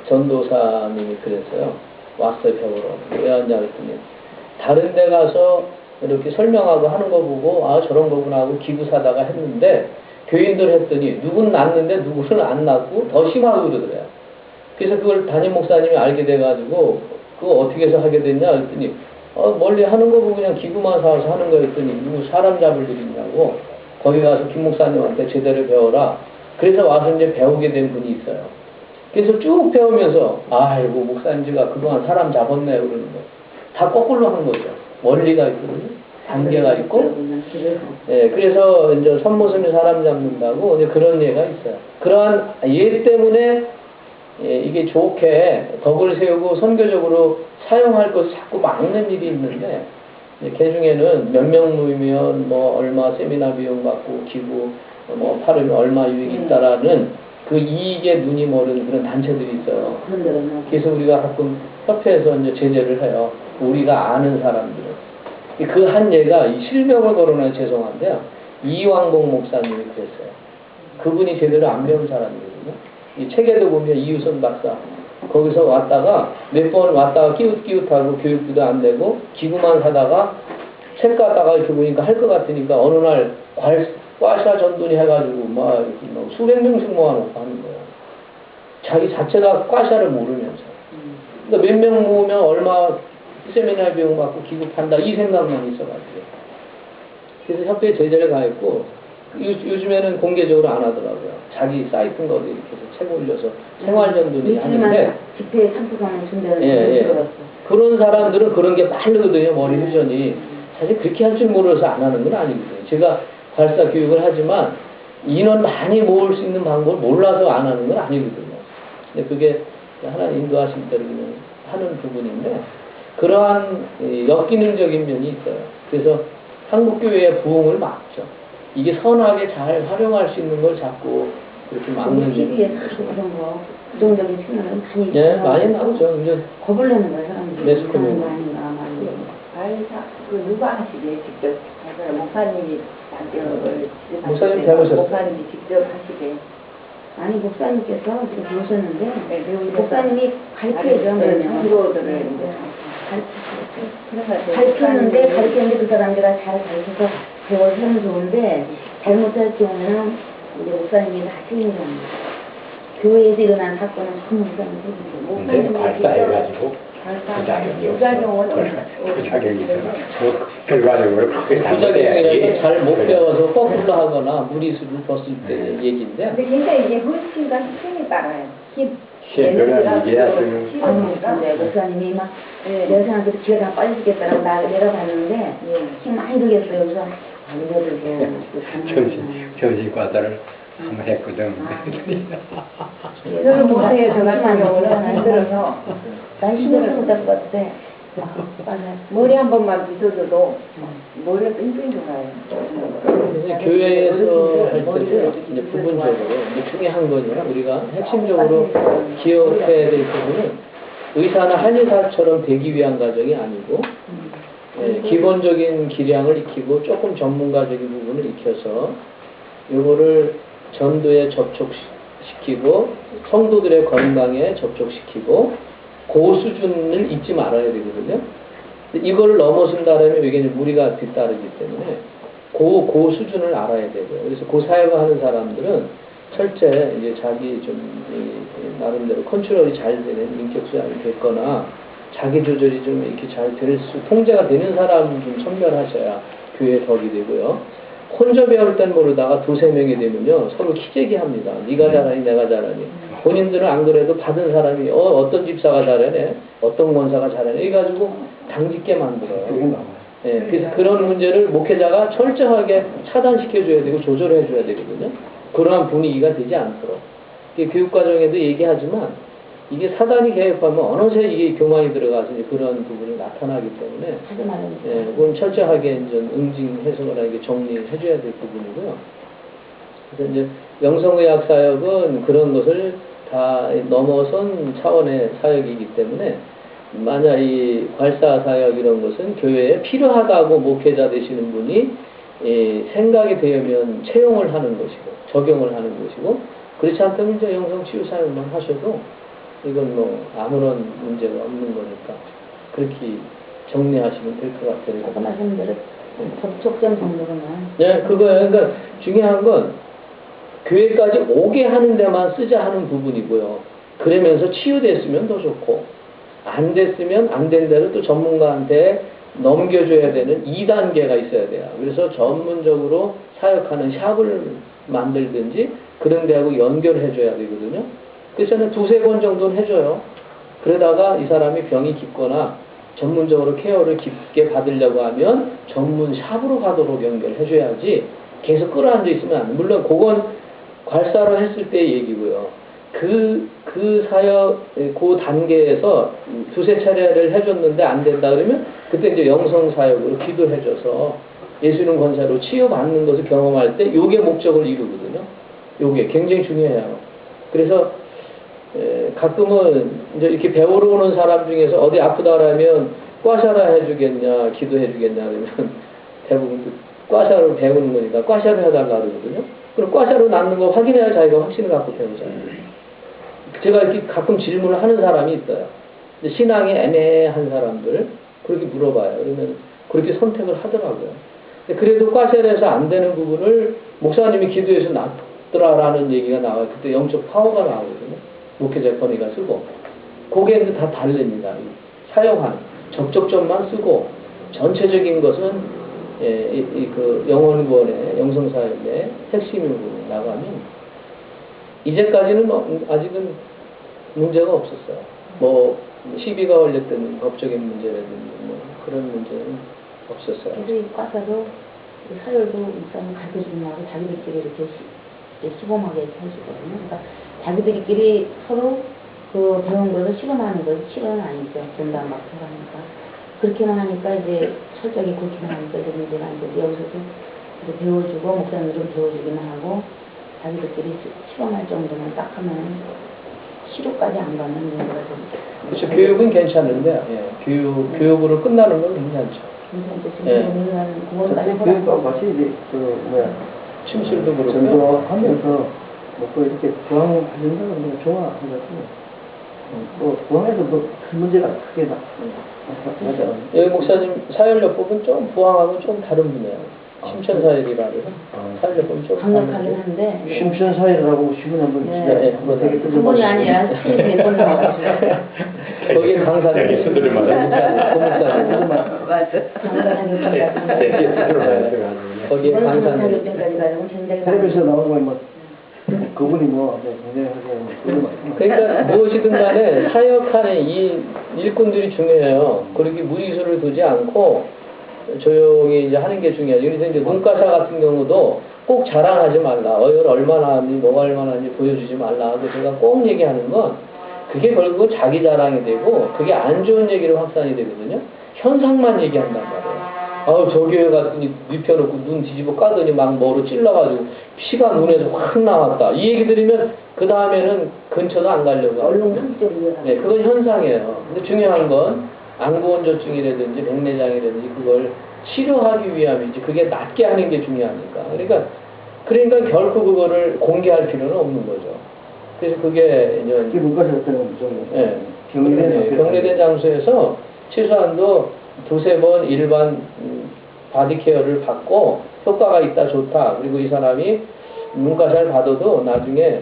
전도사님이 그랬어요. 왔어요 배우러. 왜 왔냐 그랬더니 다른 데 가서 이렇게 설명하고 하는 거 보고 아 저런 거구나 하고 기구 사다가 했는데 교인들 했더니 누구는 낫는데 누구는 안 낫고 더 심하고 그러더래요. 그래서 그걸 담임 목사님이 알게 돼가지고 그거 어떻게 해서 하게 됐냐 그랬더니 멀리 하는 거 보고 그냥 기구만 사와서 하는 거였더니 누구 사람 잡을 일 있냐고 거기 가서 김 목사님한테 제대로 배워라. 그래서 와서 이제 배우게 된 분이 있어요. 그래서 쭉 배우면서 아이고 목사님지가 그동안 사람 잡았네요 그러는 거. 다 거꾸로 한 거죠. 원리가 있거든요. 단계가 있고. 예, 그래서 이제 선모습이 사람 잡는다고 이제 그런 예가 있어요. 그러한 예 때문에 예, 이게 좋게 덕을 세우고 선교적으로 사용할 것을 자꾸 막는 일이 있는데 개 중에는 몇 명 모이면 뭐 얼마 세미나 비용 받고 기부 뭐 팔으면 얼마 유익이 있다라는 그 이익에 눈이 멀은 그런 단체들이 있어요. 그래서 우리가 가끔 협회에서 이제 제재를 해요. 우리가 아는 사람들은. 그 한 예가 이 실명을 거론해 죄송한데요. 이왕봉 목사님이 그랬어요. 그분이 제대로 안 배운 사람이거든요. 이 책에도 보면 이유선 박사 거기서 왔다가 몇 번 왔다가 끼웃끼웃하고 교육비도 안 되고 기구만 사다가 책 갖다가 이렇게 보니까 할 것 같으니까 어느 날 과샤 전돈이 해가지고 막 수백 명씩 모아놓고 하는 거예요. 자기 자체가 과샤를 모르면서. 그러니까 몇 명 모으면 얼마 세미나 비용 받고 기구 판다 이 생각만 있어가지고. 그래서 협회에 제재를 가했고 요즘에는 공개적으로 안 하더라고요. 자기 사이트인가 어디 이렇게 해서 책 올려서 생활전돈이 하는데 집회에 참석하는 준비를 예. 그런 사람들은 그런 게 빠르거든요. 머리 회전이. 사실 그렇게 할 줄 모르서 안 하는 건 아니거든요. 제가 발사 교육을 하지만 인원 많이 모을 수 있는 방법을 몰라서 안 하는 건 아니거든요. 근데 그게 하나님 인도하신 대로 그냥 하는 부분인데 그러한 역기능적인 면이 있어요. 그래서 한국교회의 부흥을 막죠. 이게 선하게 잘 활용할 수 있는 걸 자꾸 그렇게 막는 TV에서 그런 거 부정적인 측면은 많이 예, 많이 나오죠. 이제 겁을 내는 거예요 사람들이. 매스컴이. 그 누가 하시게 직접 목사님이 단결을 목사님 배우셨어요? 목사님이 직접 하시게. 아니 목사님께서 지금 배우셨는데 네, 목사님이 가르쳐야죠. 성도들을 가르쳤는데 그 사람들이 잘 가르쳐서 배워서 하면 좋은데 잘못할 경우는 이제 목사님이 다 책임을 합니다. 교회에서 일어난 사건은 큰 목사님이 발사해가지고 부작용은 부작용이 있어서 결과적으로 그게 부작용이라서 잘 못 배워서 거꾸로 하거나 무리수를 벗을 때 얘기인데 근데 굉장히 이게 헌신과 희생이 따라요. 시행을 이겨야 되는 근데 목사님이 막 내가 생각해도 기가 다 빠지겠다라고 내려봤는데 힘 많이 들겠어요. 그래서 알려주고 전시과사를 한번 했거든. 저는 못해요. 저 같은 경우는 안 들어서 난 힘들어서 못할 것 같아. 머리 한 번만 빗어줘도 머리가 뺑뺑이 돌아요. 그래서 교회에서 할 때도 이제 부분적으로 이제 중요한 거냐 우리가 핵심적으로 기억해야 될 부분은 의사나 한의사처럼 되기 위한 과정이 아니고 기본적인 기량을 익히고 조금 전문가적인 부분을 익혀서 요거를 전도에 접촉시키고 성도들의 건강에 접촉시키고 그 수준을 잊지 말아야 되거든요. 이거를 넘어선다면 이게 무리가 뒤따르기 때문에 그 수준을 알아야 되고요. 그래서 그 사역을 하는 사람들은 철저히 이제 자기 좀 나름대로 컨트롤이 잘 되는 인격 수양이 됐거나 자기 조절이 좀 이렇게 잘 될 수 통제가 되는 사람 좀 선별하셔야 교회에 덕이 되고요. 혼자 배울 땐 모르다가 두세 명이 되면요 서로 키재기 합니다. 네가 잘하니 내가 잘하니. 본인들은 안 그래도 받은 사람이 어떤 집사가 잘하네, 어떤 권사가 잘하네 해가지고 당짓게 만들어요. 예, 그래서 그런 문제를 목회자가 철저하게 차단시켜줘야 되고 조절해줘야 되거든요. 그러한 분위기가 되지 않도록. 교육과정에도 얘기하지만 이게 사단이 개입하면 어느새 이게 교만이 들어가서 이제 그런 부분이 나타나기 때문에 하지 말아요. 그건 철저하게 이제 응징해서거나 이게 정리해줘야 될 부분이고요. 그래서 이제 영성의학 사역은 그런 것을 다 넘어선 차원의 사역이기 때문에 만약 이 괄사 사역 이런 것은 교회에 필요하다고 목회자 되시는 분이 생각이 되면 채용을 하는 것이고 적용을 하는 것이고 그렇지 않다면 이제 영성 치유 사역만 하셔도 이건 뭐 아무런 문제가 없는 거니까 그렇게 정리하시면 될 것 같아요. 아까 말씀드린 대로 접촉점 정도로만. 네, 그거예요. 그러니까 중요한 건 교회까지 오게 하는 데만 쓰자 하는 부분이고요. 그러면서 치유됐으면 더 좋고 안 됐으면 안 된 대로 또 전문가한테 넘겨줘야 되는 2단계가 있어야 돼요. 그래서 전문적으로 사역하는 샵을 만들든지 그런 데하고 연결해줘야 되거든요. 그래서 저는 2-3번 정도는 해줘요. 그러다가 이 사람이 병이 깊거나 전문적으로 케어를 깊게 받으려고 하면 전문 샵으로 가도록 연결해줘야지 계속 끌어앉아 있으면 안 돼. 물론 그건 괄사로 했을 때의 얘기고요. 그 사역, 그 단계에서 2-3차례를 해줬는데 안 된다 그러면 그때 이제 영성 사역으로 기도해줘서 예수님 권세로 치유받는 것을 경험할 때 요게 목적을 이루거든요. 요게 굉장히 중요해요. 그래서 가끔은 이제 이렇게 배우러 오는 사람 중에서 어디 아프다라면 꽈샤라 해주겠냐, 기도해주겠냐 그러면 대부분 꽈샤로 배우는 거니까 꽈샤로 해달라 그러거든요. 그럼 꽈샤로 낫는 거 확인해야 자기가 확신을 갖고 배우잖아요. 제가 이렇게 가끔 질문을 하는 사람이 있어요. 신앙이 애매한 사람들 그렇게 물어봐요. 그러면 그렇게 선택을 하더라고요. 그래도 꽈샤에서 안 되는 부분을 목사님이 기도해서 낫더라라는 얘기가 나와요. 그때 영적 파워가 나오거든요. 목회자 권위가 쓰고 그게 이제 다 다릅니다. 사용하는 적적점만 쓰고 전체적인 것은 그 영혼구원의 영성사역의 핵심으로 나가면 이제까지는 아직은 문제가 없었어요. 뭐 시비가 걸렸던 법적인 문제라든지 뭐 그런 문제는 없었어요. 그래서 이 과사도 사열도 일단 가르쳐주는 하고 자기들끼리 이렇게 시범하게 해주거든요. 그러니까 자기들끼리 서로 그 배운 것을 실험하는 것이 실험은 아니죠. 본다 막 하니까 그렇게만 하니까 이제 철저하게 그렇게만 하니까 이제 문제가 안 되고 여기서도 이제 배워주고 목사님들은 배워주기만 하고 자기들끼리 실험할 정도만 딱 하면 시도까지 안 가는 문제가 되죠. 그렇죠. 교육은 괜찮은데 교육으로 끝나는 건 괜찮죠. 괜찮죠. 지금 우리는 그거까지 교육과 같이 이제 침실도 그렇고 전도하면서 뭐 이렇게 부항하신다는 거 좋아해가지고 부항해도 뭐 큰 문제가 크게 나지 않아요. 여기 목사님 사열요법은 좀 부항하고 좀 다른 분이에요. 심천사열이라 그래서 사열요법은 좀 강력하긴 한데 심천사열이라고 쉬운 한번 네, 되게 한 번이 아니라 몇번 나와가지고 거기에 강사들이 스스로 말하는 고목사님 맞아. 거기에 강사들 텔레비전에 나오는 거에 뭐 그분이 뭐 굉장히 그러니까 무엇이든 간에 사역하는 이 일꾼들이 중요해요. 그렇게 무리수를 두지 않고 조용히 이제 하는 게 중요하죠. 그래서 이제 문과사 같은 경우도 꼭 자랑하지 말라. 어혈 얼마나 하니, 뭐가 얼마나 하니 보여주지 말라 하고 제가 꼭 얘기하는 건 그게 결국 자기 자랑이 되고 그게 안 좋은 얘기로 확산이 되거든요. 현상만 얘기한단 말이에요. 아우 저 교회 갔더니 눕혀놓고 눈 뒤집어 까더니 막 뭐로 찔러가지고 피가 눈에서 확 나왔다. 이 얘기 들으면 그 다음에는 근처도 안 가려고 하거든요. 네, 그건 현상이에요. 근데 중요한 건 안구원조증이라든지 백내장이라든지 그걸 치료하기 위함이지 그게 낫게 하는 게 중요하니까. 그러니까 결코 그거를 공개할 필요는 없는 거죠. 그래서 그게 이제 문과사 같은 좀 격리된 장소에서 최소한도 2-3번 일반 바디케어를 받고 효과가 있다 좋다. 그리고 이 사람이 문과사를 받아도 나중에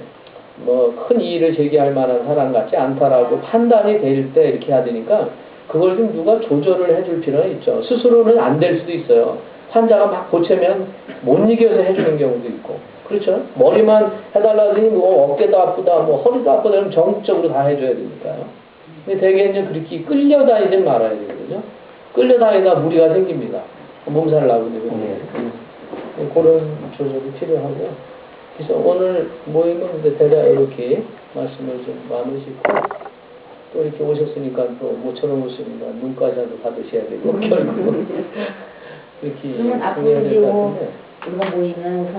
뭐 큰 이의를 제기할 만한 사람 같지 않다라고 판단이 될 때 이렇게 해야 되니까 그걸 좀 누가 조절을 해줄 필요는 있죠. 스스로는 안 될 수도 있어요. 환자가 막 고치면 못 이겨서 해주는 경우도 있고. 그렇죠? 머리만 해달라더니 뭐 어깨도 아프다, 뭐 허리도 아프다 그러면 전국적으로 다 해줘야 되니까요. 근데 대개 이제 그렇게 끌려다니지 말아야 되거든요. 끌려다니다 무리가 생깁니다. 몸살 나고 되거든요. 그런 조절이 필요하고요. 그래서 오늘 모임은 대략 이렇게 말씀을 좀 나누시고 또 이렇게 오셨으니까 또 모처럼 오시니까 눈과자도 받으셔야 되고 결국은 이렇게 그러면 앞으로 해야 이제 될 것 뭐 같은데. 우리가 모이면 우선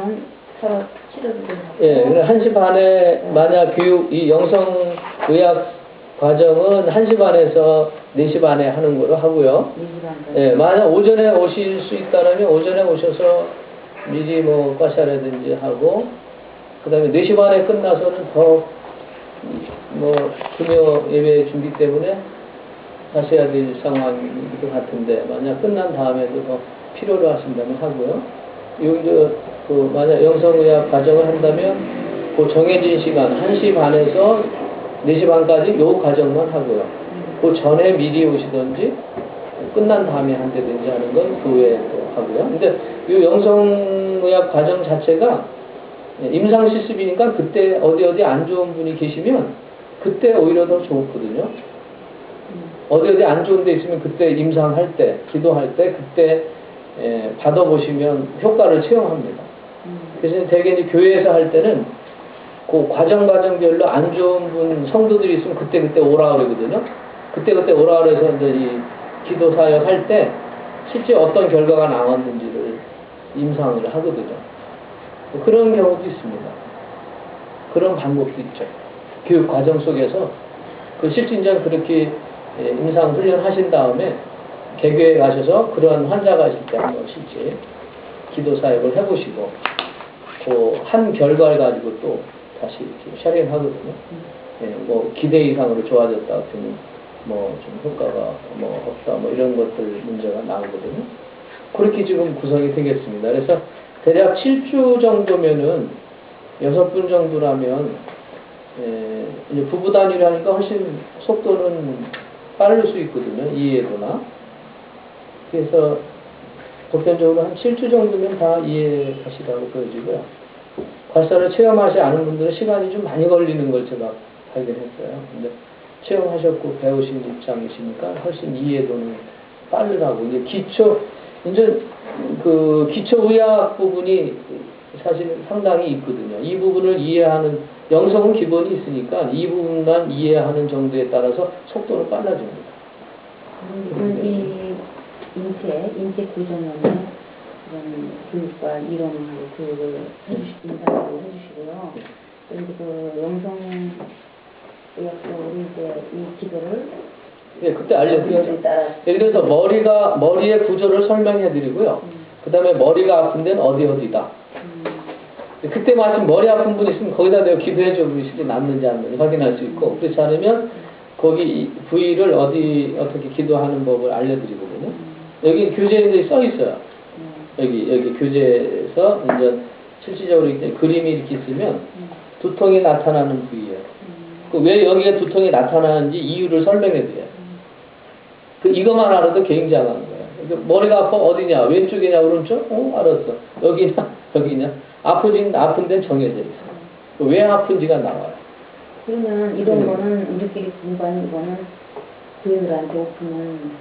서로 치료도 좀 하고. 예, 1시 반에 만약 교육, 이 영성의학 과정은 1시 반에서 4시 반에 하는 거로 하고요. 예, 만약 오전에 오실 수 있다면 오전에 오셔서 미리 뭐 과샤라든지 하고, 그 다음에 4시 반에 끝나서는 더 뭐 금요 예배 준비 때문에 하셔야 될 상황일 것 같은데, 만약 끝난 다음에도 더 필요로 하신다면 하고요. 여기도 그 만약 영성의학 과정을 한다면 그 정해진 시간 1시 반에서 4시 반까지 요 과정만 하고요. 그 전에 미리 오시든지 끝난 다음에 한다든지 하는 건 그 외에 또 하고요. 근데 이 영성의학 과정 자체가 임상 실습이니까 그때 어디 안 좋은 분이 계시면 그때 오히려 더 좋거든요. 어디 안 좋은 데 있으면 그때 임상할 때, 기도할 때 그때 받아보시면 효과를 체험합니다. 그래서 대개 이제 교회에서 할 때는 그 과정별로 안 좋은 분 성도들이 있으면 그때 오라 그러거든요. 그때 오라 그래서 이제 이 기도 사역 할 때 실제 어떤 결과가 나왔는지를 임상을 하거든요. 그런 경우도 있습니다. 그런 방법도 있죠. 교육 과정 속에서 그 실질적으로 그렇게 임상 훈련 하신 다음에 개교에 가셔서 그러한 환자가 있을 때 한번 실제 기도 사역을 해보시고 그 한 결과를 가지고 또 다시 이렇게 샤링하거든요. 예, 뭐 기대 이상으로 좋아졌다 같으면 뭐 좀 효과가 뭐 없다 뭐 이런 것들 문제가 나오거든요. 그렇게 지금 구성이 되겠습니다. 그래서 대략 7주 정도면은 6분 정도라면 이제 부부 단위로 하니까 훨씬 속도는 빠를 수 있거든요. 이해도나. 그래서 보편적으로 한 7주 정도면 다 이해하시라고 보여지고요. 과사를 체험하지 않은 분들은 시간이 좀 많이 걸리는 걸 제가 발견했어요. 근데 체험하셨고 배우신 입장이시니까 훨씬 이해도는 빠르다고. 이제 기초의학 부분이 사실 상당히 있거든요. 이 부분을 이해하는, 영성은 기본이 있으니까 이 부분만 이해하는 정도에 따라서 속도는 빨라집니다. 이 인체 교정원의 그런 교육과 이론하고 교육을 인상하고 해주시고요. 그리고 그 영성의학적으로 이제 이 기도를 예, 그때 알려드리죠. 예를 들어서 머리의 구조를 설명해드리고요. 그 다음에 머리가 아픈 데는 어디다. 그때 마침 머리 아픈 분이 있으면 거기다 내가 기도해줘 보시지 낫는지 안 낫는지 확인할 수 있고, 그렇지 않으면 거기 부위를 어떻게 기도하는 법을 알려드리거든요. 여기 교재에 써 있어요. 여기 교재에서 이제 실질적으로 이제 그림이 이렇게 있으면 두통이 나타나는 부위예요. 왜 여기가 두통이 나타나는지 이유를 설명해드려요. 이것만 알아도 굉장한 거예요. 머리가 아파 어디냐, 왼쪽이냐, 오른쪽? 알았어. 여기냐? 아픈 데는 정해져 있어요. 왜 아픈지가 나와요. 그러면 이런 거는 우리끼리 공부하는 거는 교인들한테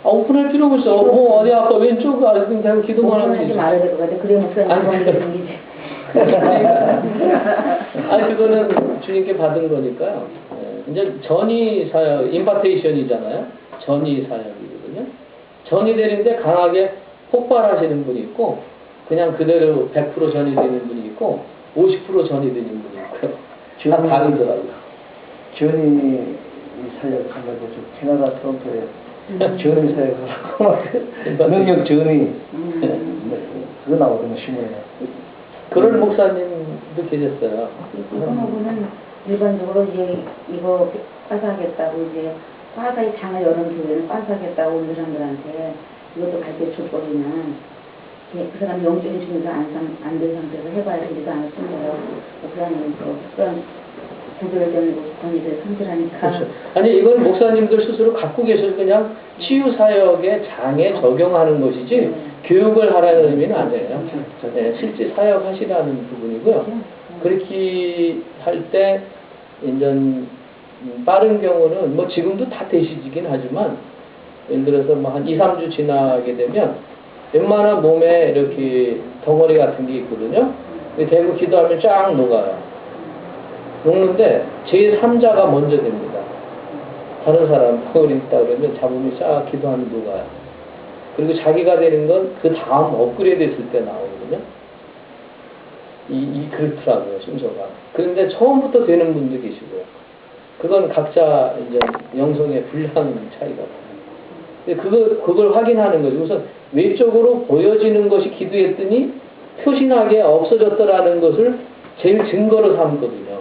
오픈할 필요가 없어. 뭐 어디 아파 왼쪽 아픈데 하고 기도만 하면 오픈하지 되죠. 말아야 될 것 같아. 그래 목사님 그런 게 아니 그거는 주님께 받은 거니까요. 이제 전이 사역, 임파테이션이잖아요. 전이 사역이거든요. 전이 되는데 강하게 폭발하시는 분이 있고, 그냥 그대로 100% 전이 되는 분이 있고, 50% 전이 되는 분이 있고요. 다 다르더라고요. 전이 사역하려고 저 캐나다 토론토에 전이 사역하라고 능력 전이 그거 나오거든요. 신문에. 그런 목사님도 계셨어요. 그거는 일반적으로 이제 이거 빠사하겠다고 이제 빠사의 장을 여는 교회는 빠사하겠다고 온 사람들한테 이것도 가르쳐 줬거든요. 그 사람 영적인 증상이 안 된 상태에서 해봐야 되지도 않았던 거예요. 목사님 그런 구별된 권위들 상실하니까. 그렇죠. 아니 이건 목사님들 스스로 갖고 계셔서 그냥 치유 사역의 장에 적용하는 것이지 교육을 하라는 의미는 아니에요. 네, 실제 사역하시라는 부분이고요. 그렇게 할 때 인전 빠른 경우는 뭐 지금도 다 되시긴 하지만 예를 들어서 뭐 한 2, 3주 지나게 되면 웬만한 몸에 이렇게 덩어리 같은 게 있거든요. 대고 기도하면 쫙 녹아요. 녹는데 제3자가 먼저 됩니다. 다른 사람 덩어리 있다 그러면 잡으면 싹 기도하는 누가요. 그리고 자기가 되는 건 그 다음 업그레이드 했을 때 나오거든요. 그렇더라고요, 순서가. 그런데 처음부터 되는 분도 계시고요. 그건 각자 이제 영성의 분량 차이가 나요. 그걸 확인하는 거죠. 우선 외적으로 보여지는 것이 기도했더니 표신하게 없어졌더라는 것을 제일 증거로 삼거든요.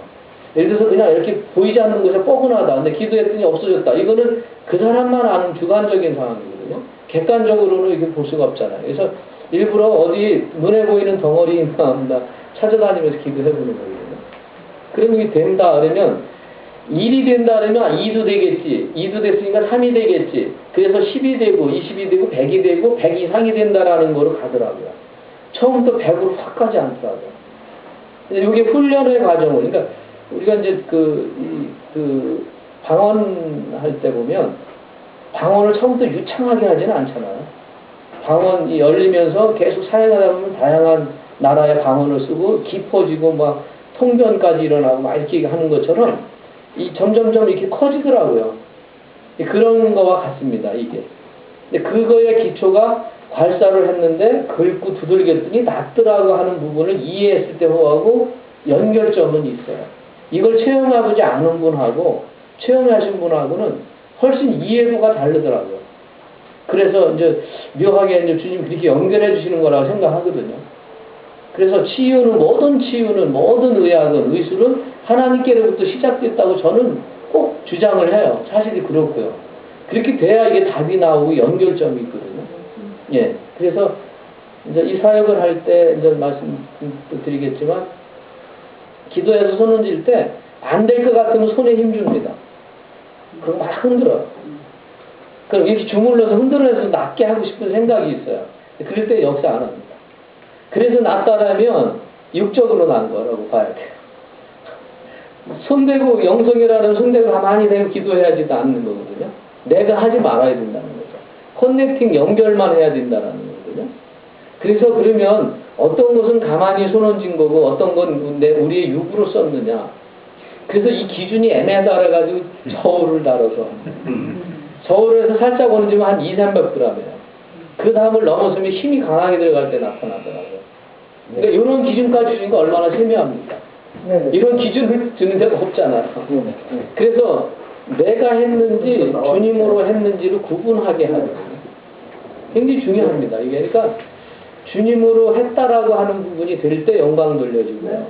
예를 들어서 그냥 이렇게 보이지 않는 것이 뻐근하다. 근데 기도했더니 없어졌다. 이거는 그 사람만 아는 주관적인 상황이거든요. 객관적으로는 이렇게 볼 수가 없잖아요. 그래서 일부러 어디 눈에 보이는 덩어리만 찾아다니면서 기도해보는 거거든요. 그러면 이게 된다 그러면 1이 된다 그러면 2도 되겠지. 2도 됐으니까 3이 되겠지. 그래서 10이 되고 20이 되고 100이 되고 100 이상이 된다라는 거로 가더라고요. 처음부터 100으로 확 가지 않더라고요. 이게 훈련의 과정을, 그러니까 우리가 이제 방언할 때 보면 방언을 처음부터 유창하게 하지는 않잖아요. 방언이 열리면서 계속 사용하다 보면 다양한 나라의 방언을 쓰고 깊어지고 막 통변까지 일어나고 막 이렇게 하는 것처럼 점점점 이렇게 커지더라고요. 그런 거와 같습니다, 이게. 근데 그거의 기초가 발사를 했는데 긁고 두들겼더니 낫더라고 하는 부분을 이해했을 때하고 연결점은 있어요. 이걸 체험해보지 않은 분하고 체험하신 분하고는 훨씬 이해도가 다르더라고요. 그래서 이제 묘하게 이제 주님 그렇게 연결해 주시는 거라고 생각하거든요. 그래서 모든 치유는 모든 의학은 의술은 하나님께로부터 시작됐다고 저는 꼭 주장을 해요. 사실이 그렇고요. 그렇게 돼야 이게 답이 나오고 연결점이 있거든요. 예. 그래서 이제 이 사역을 할 때 이제 말씀드리겠지만 기도해서 손 얹을 때 안 될 것 같으면 손에 힘 줍니다. 그럼 막 흔들어요. 그럼 이렇게 주물러서 흔들어서 낫게 하고 싶은 생각이 있어요. 그럴 때 역사 안 합니다. 그래서 낫다라면 육적으로 난 거라고 봐야 돼요. 손대고 영성이라는 손대고 가만히 대고 기도해야지도 않는 거거든요. 내가 하지 말아야 된다는 거죠. 커넥팅 연결만 해야 된다는 거거든요. 그래서 그러면 어떤 것은 가만히 손 얹은 거고 어떤 건 우리의 육으로 썼느냐. 그래서 이 기준이 애매하다라가지고 저울을 달아서 저울을 해서 살짝 얹으면 한 200~300g이에요. 그 다음을 넘어서면 힘이 강하게 들어갈 때 나타나더라고요. 그러니까 이런 기준까지 주니까 얼마나 세미합니까? 이런 기준을 주는 데가 없잖아요. 그래서 내가 했는지 주님으로 했는지를 구분하게 하는 거예요. 굉장히 중요합니다. 이게 그러니까 주님으로 했다라고 하는 부분이 될 때 영광 돌려주고요.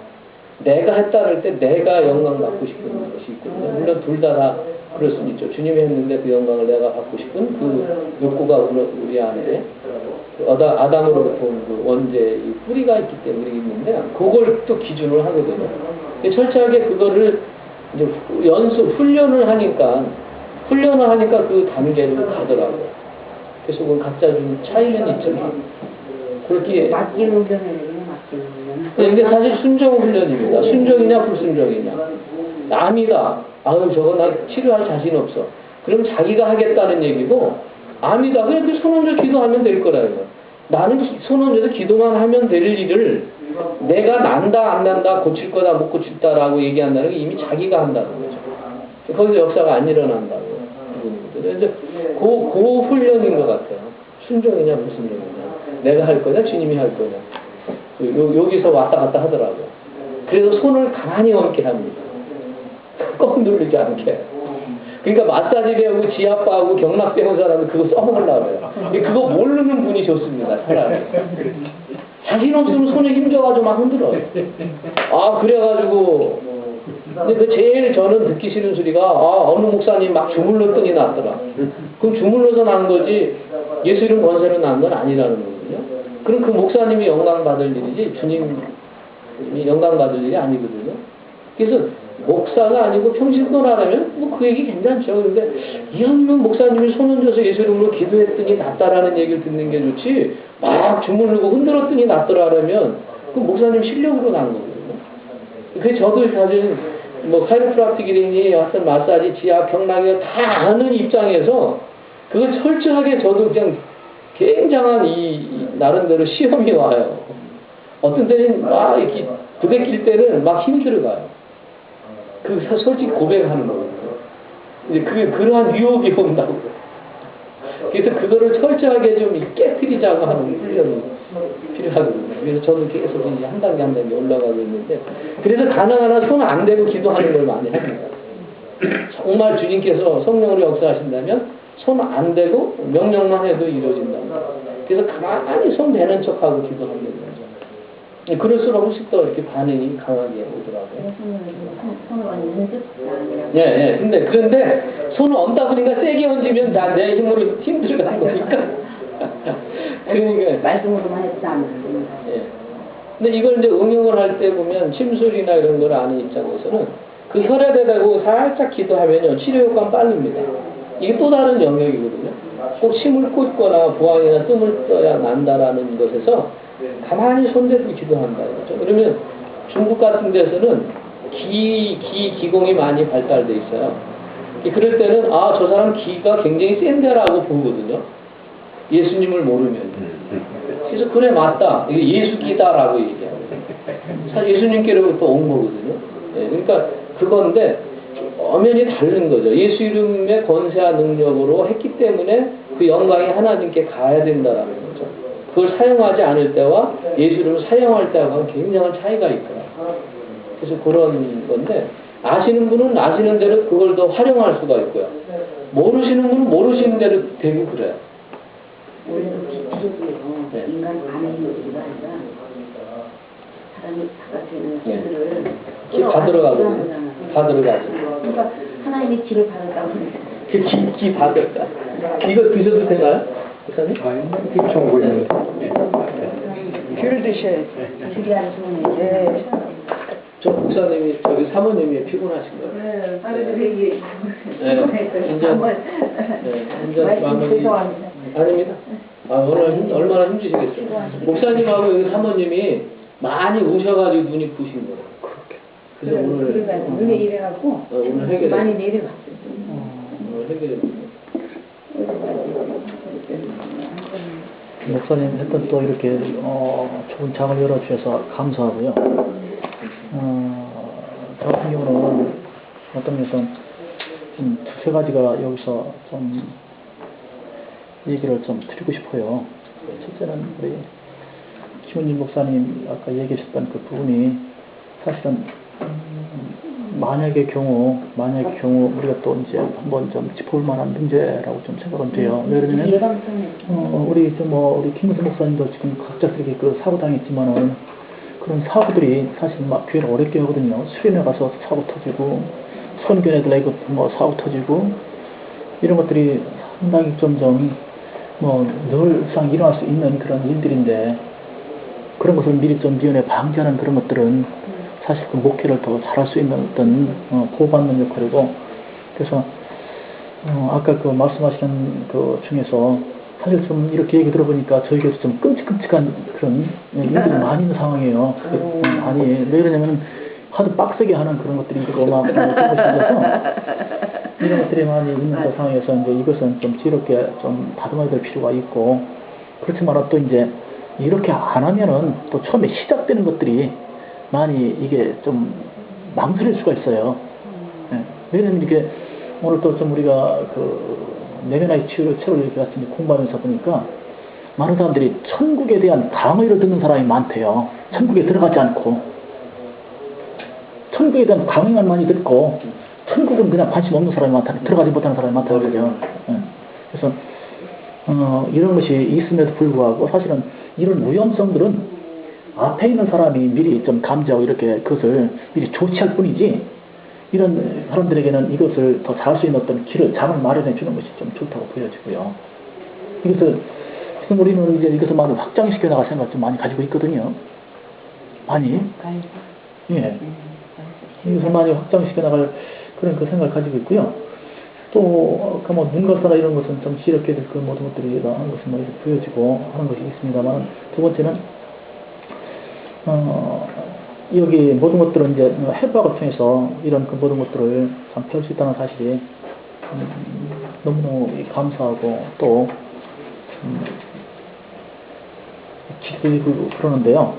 내가 했다를 때 내가 영광 받고 싶은 것이 있거든요. 물론 둘 다 그럴 수는 있죠. 주님이 했는데 그 영광을 내가 받고 싶은 그 욕구가 우리 안에 아담으로부터 온 그 원죄의 뿌리가 있기 때문에 있는데 그걸 또 기준으로 하거든요. 철저하게 그거를 이제 훈련을 하니까 그 단계로 가더라고요. 그래서 그건 각자 좀 차이는 있지만 그렇게 맡기는 훈련이에요. 맡기는 훈련. 이게 사실 순종 훈련입니다. 순종이냐 불순종이냐. 암이다. 아유 저거 나 치료할 자신 없어. 그럼 자기가 하겠다는 얘기고 암이다. 그냥 그 손 얹어 기도하면 될 거라고요. 나는 손 얹어서 기도만 하면 될 일을 내가 난다 안 난다 고칠 거다 못 고칠다라고 얘기한다는 게 이미 자기가 한다는 거죠. 거기서 역사가 안 일어난다고 그래서 그 훈련인 것 같아요. 순종이냐 불순종이냐. 내가 할 거냐 주님이 할 거냐. 여기서 왔다 갔다 하더라고요. 그래서 손을 가만히 얹게 합니다. 꼭 누르지 않게. 그러니까 마사지 배우고 지압하고 경락 배운 사람은 그거 써먹으려고 해요. 그거 모르는 분이 좋습니다. 차라리. 자신 없으면 손에 힘줘가지고 막 흔들어요. 그래가지고 근데 그 제일 저는 듣기 싫은 소리가 어느 목사님 막 주물렀더니 낫더라. 그럼 주물러서 난 거지 예수 이름 권세로 난 건 아니라는 거거든요. 그럼 그 목사님이 영광 받을 일이지 주님이 영광 받을 일이 아니거든요. 그래서 목사가 아니고 평신도라면 뭐 그 얘기 괜찮죠. 근데 이왕이면 목사님이 손 얹어서 예수 이름으로 기도했더니 낫다라는 얘기를 듣는 게 좋지 막 주물르고 흔들었더니 낫더라라면 그 목사님 실력으로 난 거거든요. 그게 저도 사실 뭐 카이로프락틱이니 하여튼 마사지, 지압, 경락이 다 아는 입장에서 그걸 철저하게 저도 그냥 굉장한 이 나름대로 시험이 와요. 어떤 때는 막 이렇게 부대낄 때는 막 힘들어가요. 그 솔직히 고백하는 거거든요. 이제 그게 그러한 유혹이 온다고. 그래서 그거를 철저하게 좀 깨뜨리자고 하는 훈련이 필요하거든요. 그래서 저도 계속 이제 한 단계 한 단계 올라가고 있는데, 그래서 가능한 한 손 안 대고 기도하는 걸 많이 합니다. 정말 주님께서 성령으로 역사하신다면 손 안 대고 명령만 해도 이루어진다. 그래서 가만히 손 대는 척하고 기도하는 거죠. 그럴수록 훨씬 더 이렇게 반응이 강하게 오더라고요. 손을 얹는 뜻? 예, 예. 그런데 손을 얹다 보니까 세게 얹으면 다 내 힘으로 힘들어가는 거니까. 그러니까. 말씀으로만 해도 안 됩니다. 예. 근데 이걸 이제 응용을 할 때 보면 침술이나 이런 걸 아는 입장에서는 그 혈액에다가 살짝 기도하면요, 치료 효과가 빠릅니다. 이게 또 다른 영역이거든요. 꼭 침을 꽂거나 부항이나 뜸을 떠야 난다라는 것에서 가만히 손대고 기도한다 이거죠. 그러면 중국 같은 데서는 기공이 많이 발달돼 있어요. 그럴 때는 저 사람 기가 굉장히 센데라고 보거든요. 예수님을 모르면. 그래서 그래 맞다. 이게 예수기다라고 얘기하거든요. 사실 예수님께로부터 온 거거든요. 예, 그러니까 그건데 엄연히 다른 거죠. 예수 이름의 권세와 능력으로 했기 때문에 그 영광이 하나님께 가야 된다라는 거죠. 그걸 사용하지 않을 때와 예수 이름을 사용할 때하고는 굉장한 차이가 있더라고요. 그래서 그런 건데, 아시는 분은 아시는 대로 그걸 더 활용할 수가 있고요. 모르시는 분은 모르시는 대로 되고 그래요. 원래도 기초도요. 네. 인간 반응이 문제가 아니라 사람이 바깥에는 네. 기를 다 들어가거든요. 다 들어가죠. 그러니까 하나님이 기를 받았다고 그랬어요. 기 받았다. 이거 드셔도 되나요? 목사님? 이게 좋은 거예요. 귤 드셔야지. 줄이 안 좋은 예. 저 목사님이 저기 사모님이 피곤하신 거예요. 네, 다른 얘기. 이제 마무리. 죄송합니다. 아닙니다. 오늘 얼마나 힘드시겠어요. 목사님하고 여기 사모님이 많이 우셔가지고 눈이 부신 거예요. 그래서 오늘 눈에 이래갖고 오늘 해결해. 많이 내려갔어요. 오늘 해결해. 목사님 하여튼 또 이렇게 좋은 장을 열어주셔서 감사하고요. 저 같은 경우는 어떤 면에서 좀 두세 가지가 여기서 좀 얘기를 좀 드리고 싶어요. 첫째는 우리 김은진 목사님 아까 얘기하셨던 그 부분이 사실은 만약의 경우 우리가 또 이제 한번 좀 짚어볼 만한 문제라고 좀 생각은 돼요. 왜 그러냐면 우리 김은진 목사님도 지금 각자들에게 그 사고 당했지만은 그런 사고들이 사실 막 교회를 어렵게 하거든요. 수련회 가서 사고 터지고 선교회들 이거 사고 터지고 이런 것들이 상당히 점점 늘상 일어날 수 있는 그런 일들인데, 그런 것을 미리 좀 미연에 방지하는 그런 것들은 사실 그 목회를 더 잘할 수 있는 어떤 보호받는 역할이고, 그래서 아까 그 말씀하시는 그 중에서 사실 좀 이렇게 얘기 들어보니까 저희에게도 좀 끔찍한 그런 일들이 많이 있는 상황이에요. 아니 왜 그러냐면 하도 빡세게 하는 그런 것들이 있고 막 이런 것들이 많이 있는 그 상황에서 이제 이것은 좀 지혜롭게 좀 다듬어야 될 필요가 있고, 그렇지만 또 이제 이렇게 안 하면은 또 처음에 시작되는 것들이 많이 이게 좀 망설일 수가 있어요. 예. 왜냐면 이게 오늘 또 좀 우리가 그 내면의 치유를 이렇게 같이 공부하면서 보니까 많은 사람들이 천국에 대한 강의를 듣는 사람이 많대요. 천국에 들어가지 않고 천국에 대한 강의만 많이 듣고 천국은 그냥 관심 없는 사람이 많다, 들어가지 못하는 사람이 많다는 거죠. 예. 그래서 이런 것이 있음에도 불구하고 사실은 이런 위험성들은 앞에 있는 사람이 미리 좀 감지하고 이렇게 그것을 미리 조치할 뿐이지, 이런 사람들에게는 이것을 더 잘할 수 있는 어떤 장을 마련해 주는 것이 좀 좋다고 보여지고요. 이것을 지금 우리는 이제 이것을 많이 확장시켜 나갈 생각 좀 많이 가지고 있거든요. 많이. 예. 이것을 많이 확장시켜 나갈 그런 그 생각을 가지고 있고요. 또, 눈가사나 이런 것은 좀 지혜롭게 될 그 모든 것들이 하는 것은 뭐 보여지고 하는 것이 있습니다만, 두 번째는, 여기 모든 것들은 이제 협박을 통해서 이런 그 모든 것들을 참 배울 수 있다는 사실이 너무너무 감사하고 또, 기쁘고 그러는데요.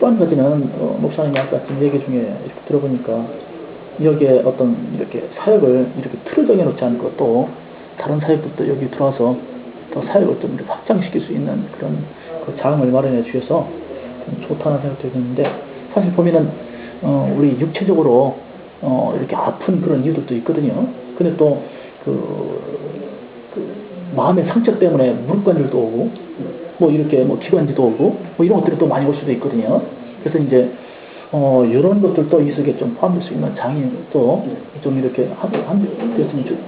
또 한 가지는, 목사님이 아까 지금 얘기 중에 이렇게 들어보니까, 여기에 어떤 이렇게 사역을 이렇게 틀을 정해놓지 않고 또 다른 사역들도 여기 들어와서 더 사역을 좀 이렇게 확장시킬 수 있는 그런 그 장을 마련해 주셔서 좀 좋다는 생각도 드는데, 사실 보면은 우리 육체적으로 이렇게 아픈 그런 이유들도 있거든요. 근데 또 그 마음의 상처 때문에 무릎관절도 오고 뭐 이렇게 뭐 기관지도 오고 뭐 이런 것들이 또 많이 올 수도 있거든요. 그래서 이제 이런 것들도 이 속에 좀 포함될 수 있는 장이 또 좀 이렇게 되었으면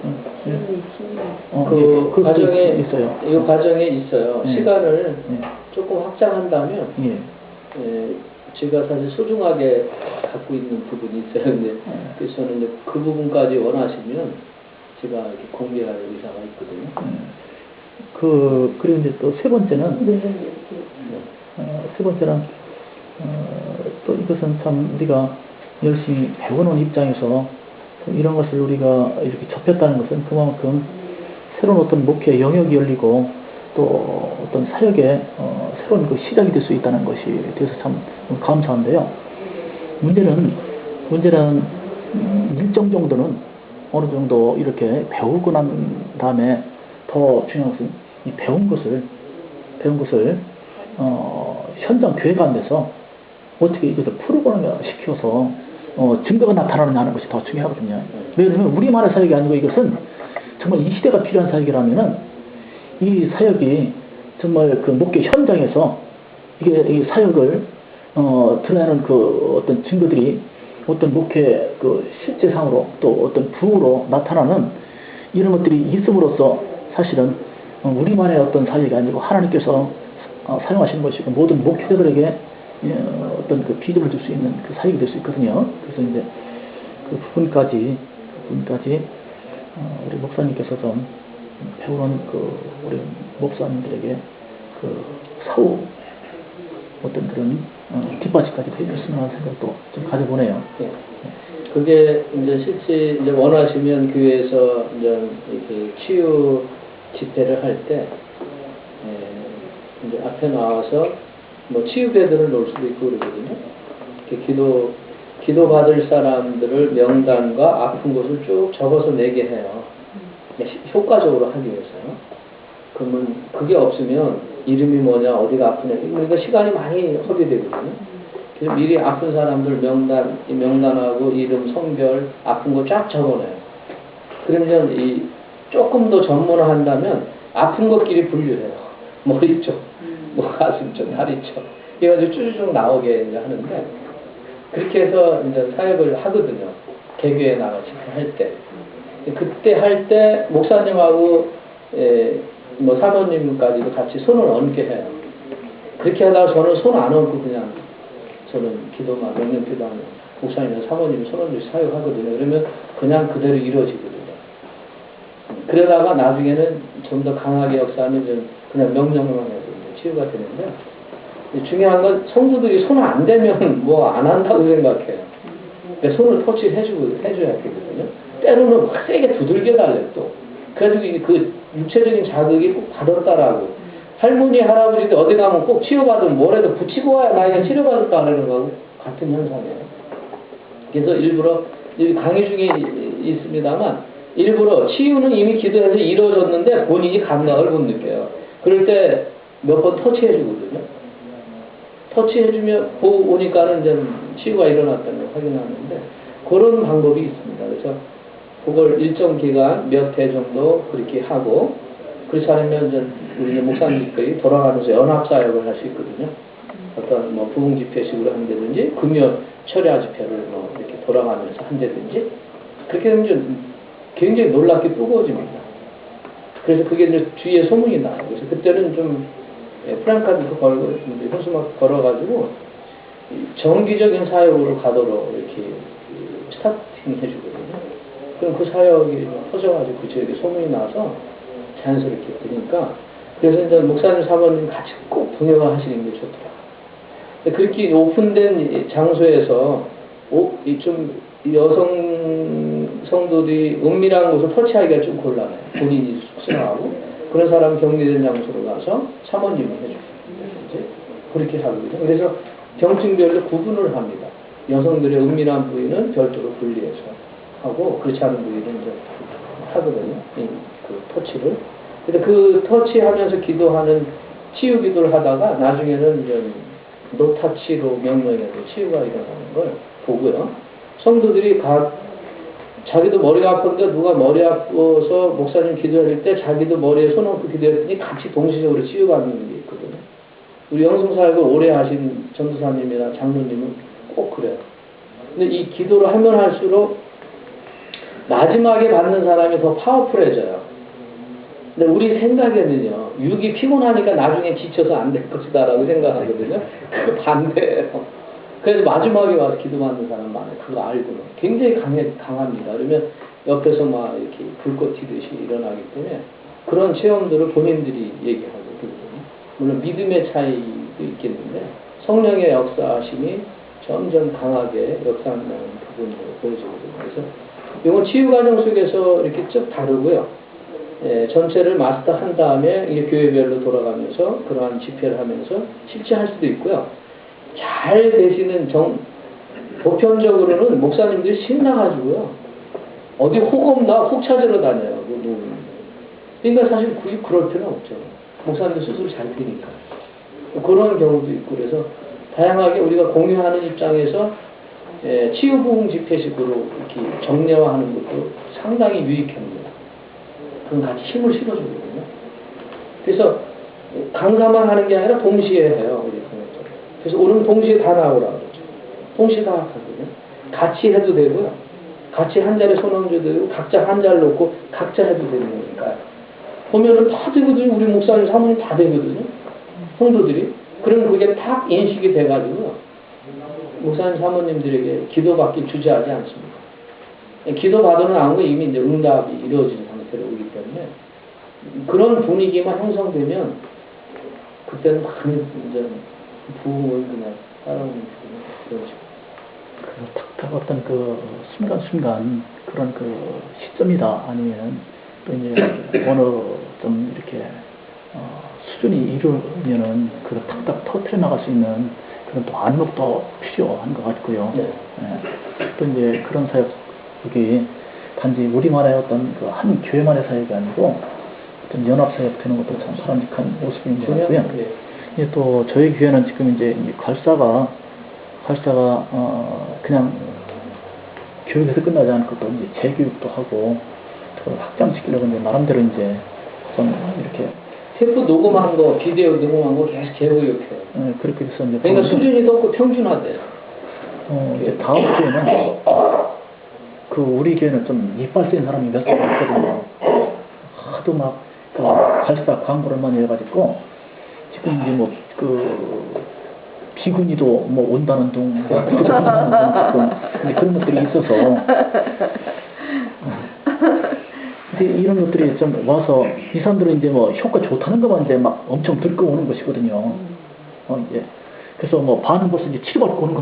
그 과정에 있어요. 이 과정에 있어요. 네. 시간을 네. 조금 확장한다면 예. 제가 사실 소중하게 갖고 있는 부분이 있어요. 근데 그래서 저는 이제 그 부분까지 원하시면 제가 이렇게 공개할 의사가 있거든요. 그리고 이제 또 세 번째는 또 이것은 참 우리가 열심히 배워놓은 입장에서 이런 것을 우리가 이렇게 접했다는 것은 그만큼 새로운 어떤 목회 영역이 열리고 또 어떤 사역의 새로운 그 시작이 될 수 있다는 것이 돼서 참 감사한데요. 문제는 일정 정도는 어느 정도 이렇게 배우고 난 다음에 더 중요한 것은 이 배운 것을 현장 교회가 안 돼서 어떻게 이것을 프로그램화 시켜서 증거가 나타나느냐 하는 것이 더 중요하거든요. 왜냐하면 우리만의 사역이 아니고 이것은 정말 이 시대가 필요한 사역이라면은 이 사역이 정말 그 목회 현장에서 이 사역을 드러내는 그 어떤 증거들이 어떤 목회 그 실제상으로 또 어떤 부으로 나타나는 이런 것들이 있음으로써 사실은 우리만의 어떤 사역이 아니고 하나님께서 사용하시는 것이고 모든 목회자들에게 어떤 그 비전을 줄 수 있는 그 사역이 될 수 있거든요. 그래서 이제 그 부분까지 우리 목사님께서 좀 배우는 그 우리 목사님들에게 그 사후 어떤 그런 뒷받침까지 해줬으면 하는 생각도 좀 가져보네요. 네. 그게 이제 실제 이제 원하시면 교회에서 이제 이렇게 치유 집회를 할 때 이제 앞에 나와서 뭐 치유배들을 놓을 수도 있고 그러거든요. 이렇게 기도 받을 사람들을 명단과 아픈 곳을 쭉 적어서 내게 해요. 효과적으로 하기 위해서요. 그러면 그게 없으면 이름이 뭐냐, 어디가 아프냐, 그러니까 시간이 많이 허비되거든요. 그래서 미리 아픈 사람들 명단하고 이름, 성별, 아픈 거 쫙 적어놔요. 그러면 조금 더 전문화한다면 아픈 것끼리 분류해요. 머리 쪽, 뭐 가슴 쪽, 다리 쪽. 이래가지고 쭈쭈쭈 나오게 이제 하는데, 그렇게 해서 이제 사역을 하거든요. 개교에 나가서 할 때. 그때 할 때 목사님하고 뭐 사모님까지도 같이 손을 얹게 해요. 그렇게 하다가 저는 손 안 얹고 그냥 저는 기도만 명령 기도하면 목사님이나 사모님이 손 얹고 사역하거든요. 그러면 그냥 그대로 이루어지거든요. 그러다가 나중에는 좀 더 강하게 역사하면 좀 그냥 명령만 해도 치유가 되는데, 중요한 건 성도들이 손 안 대면 뭐 안 한다고 생각해요. 그러니까 손을 터치해줘야 되거든요. 때로는 막 세게 두들겨 달래요 또. 그래가지고 그 육체적인 자극이 꼭 받았다라고. 할머니, 할아버지들 어디 가면 꼭 치료받으면 뭐라도 붙이고 와야 나이가 치료받았다는 거하고 같은 현상이에요. 그래서 일부러 강의 중에 있습니다만 일부러 치유는 이미 기도해서 이루어졌는데 본인이 감각을 못 느껴요. 그럴 때 몇 번 터치해주거든요. 터치해주면 보고 오니까는 이제 치유가 일어났다는 걸 확인하는데 그런 방법이 있습니다. 그래서 그걸 일정 기간 몇 회 정도 그렇게 하고, 그렇지 않으면 이제 우리 목사님들이 돌아가면서 연합사역을 할 수 있거든요. 어떤 뭐 부흥 집회식으로 한다든지 금요 철야 집회를 뭐 이렇게 돌아가면서 한다든지 그렇게 되면 좀 굉장히 놀랍게 뜨거워집니다. 그래서 그게 이제 주위에 소문이 나요. 그래서 그때는 좀 프랑카드도 걸고 현수막 걸어가지고 정기적인 사역으로 가도록 이렇게 스타팅 해주거든요. 그럼 그 사역이 퍼져가지고 그 지역에 소문이 나서 자연스럽게 되니까, 그래서 이제 목사님, 사모님 같이 꼭 동행하시는 게 좋더라. 그렇게 오픈된 장소에서 좀 여성 성도들이 은밀한 곳을 터치하기가 좀 곤란해요. 본인이 쑥스러워하고 그런 사람 격리된 장소로 가서 사모님이 해주고 그렇게 하거든요. 그래서 병증별로 구분을 합니다. 여성들의 은밀한 부위는 별도로 분리해서 하고 그렇지 않은 부위는 이제 하거든요. 그 터치를. 근데 그 터치하면서 기도하는 치유 기도를 하다가 나중에는 이제 노타치로 명령해서 치유가 일어나는 걸 보고요. 성도들이 자기도 머리가 아픈데 누가 머리 아파서 목사님 기도할 때 자기도 머리에 손 얹고 기도했더니 같이 동시적으로 치유받는 게 있거든요. 우리 영성사역을 오래 하신 전도사님이나 장로님은 꼭 그래요. 근데 이 기도를 하면 할수록 마지막에 받는 사람이 더 파워풀해져요. 근데 우리 생각에는요, 육이 피곤하니까 나중에 지쳐서 안 될 것이다 라고 생각하거든요. 그 반대예요. 그래서 마지막에 와서 기도받는 사람 많아요. 그거 알고는. 굉장히 강합니다. 그러면 옆에서 막 이렇게 불꽃 튀듯이 일어나기 때문에 그런 체험들을 본인들이 얘기하고 그러거든요. 물론 믿음의 차이도 있겠는데 성령의 역사심이 점점 강하게 역사하는 부분으로 보여지거든요. 그래서 이건 치유 과정 속에서 이렇게 쭉 다루고요. 전체를 마스터한 다음에 이게 교회별로 돌아가면서 그러한 집회를 하면서 실제할 수도 있고요. 잘 되시는 보편적으로는 목사님들이 신나가지고요. 어디 혹 없나 혹 찾으러 다녀요. 그러니까 사실 굳이 그럴 필요는 없죠. 목사님들 스스로 잘 되니까. 그런 경우도 있고 그래서 다양하게 우리가 공유하는 입장에서 치유부흥 집회식으로 이렇게 정례화하는 것도 상당히 유익합니다. 그건 같이 힘을 실어주거든요. 그래서 강사만 하는 게 아니라 동시에 해요. 우리 그래서 오늘 동시에 다 나오라고 그러죠. 동시에 다 하거든요. 같이 해도 되고요. 같이 한 자리에 손 얹어도 되고 각자 한 자를 놓고 각자 해도 되는 거니까. 보면은 다 되거든요. 우리 목사님 사모님 다 되거든요. 성도들이. 그러면 그게 딱 인식이 돼가지고 목사님 사모님들에게 기도받기 주저하지 않습니다. 기도 받으면 아무 이미 이제 응답이 이루어진 상태로 오기 때문에 그런 분위기만 형성되면 그때는 많은 이제 부흥을 그냥 따라오는 그런 식으로. 탁탁 어떤 그 순간순간 그런 그 시점이다 아니면 또 이제 어느 좀 이렇게 수준이 이루면은 그 탁탁 터트려 나갈 수 있는 그런 또 안목도 필요한 것 같고요. 네. 또 이제 그런 사역이 단지 우리만의 어떤 그 한 교회만의 사역이 아니고 어떤 연합 사역 되는 것도 참 바람직한 모습인 것 같고요. 네. 예, 또 저희 교회는 지금 이제 활사가 그냥 교육에서 끝나지 않고 또 이제 재교육도 하고 또 확장시키려고 이제 나름대로 이제 좀 이렇게 테이프 녹음한 거, 비디오 녹음한 거 계속 재교육해요. 그렇게 돼서 이제 그러니까 수준이 높고 평준화돼요. 이제 다음 주에는 그 우리 교회는 좀 이빨 센 사람이 몇 명 있거든요. 하도 막 그 활사 광고를 많이 해가지고 지금 이제 뭐 그 비구니도 뭐 온다는 둥 그런 것들이 있어서 근데 이런 것들이 좀 와서 이 사람들은 이제 뭐 효과 좋다는 것만 이제 막 엄청 들고 오는 것이거든요. 이제 그래서 뭐 반은 벌써 이제 치료받고 오는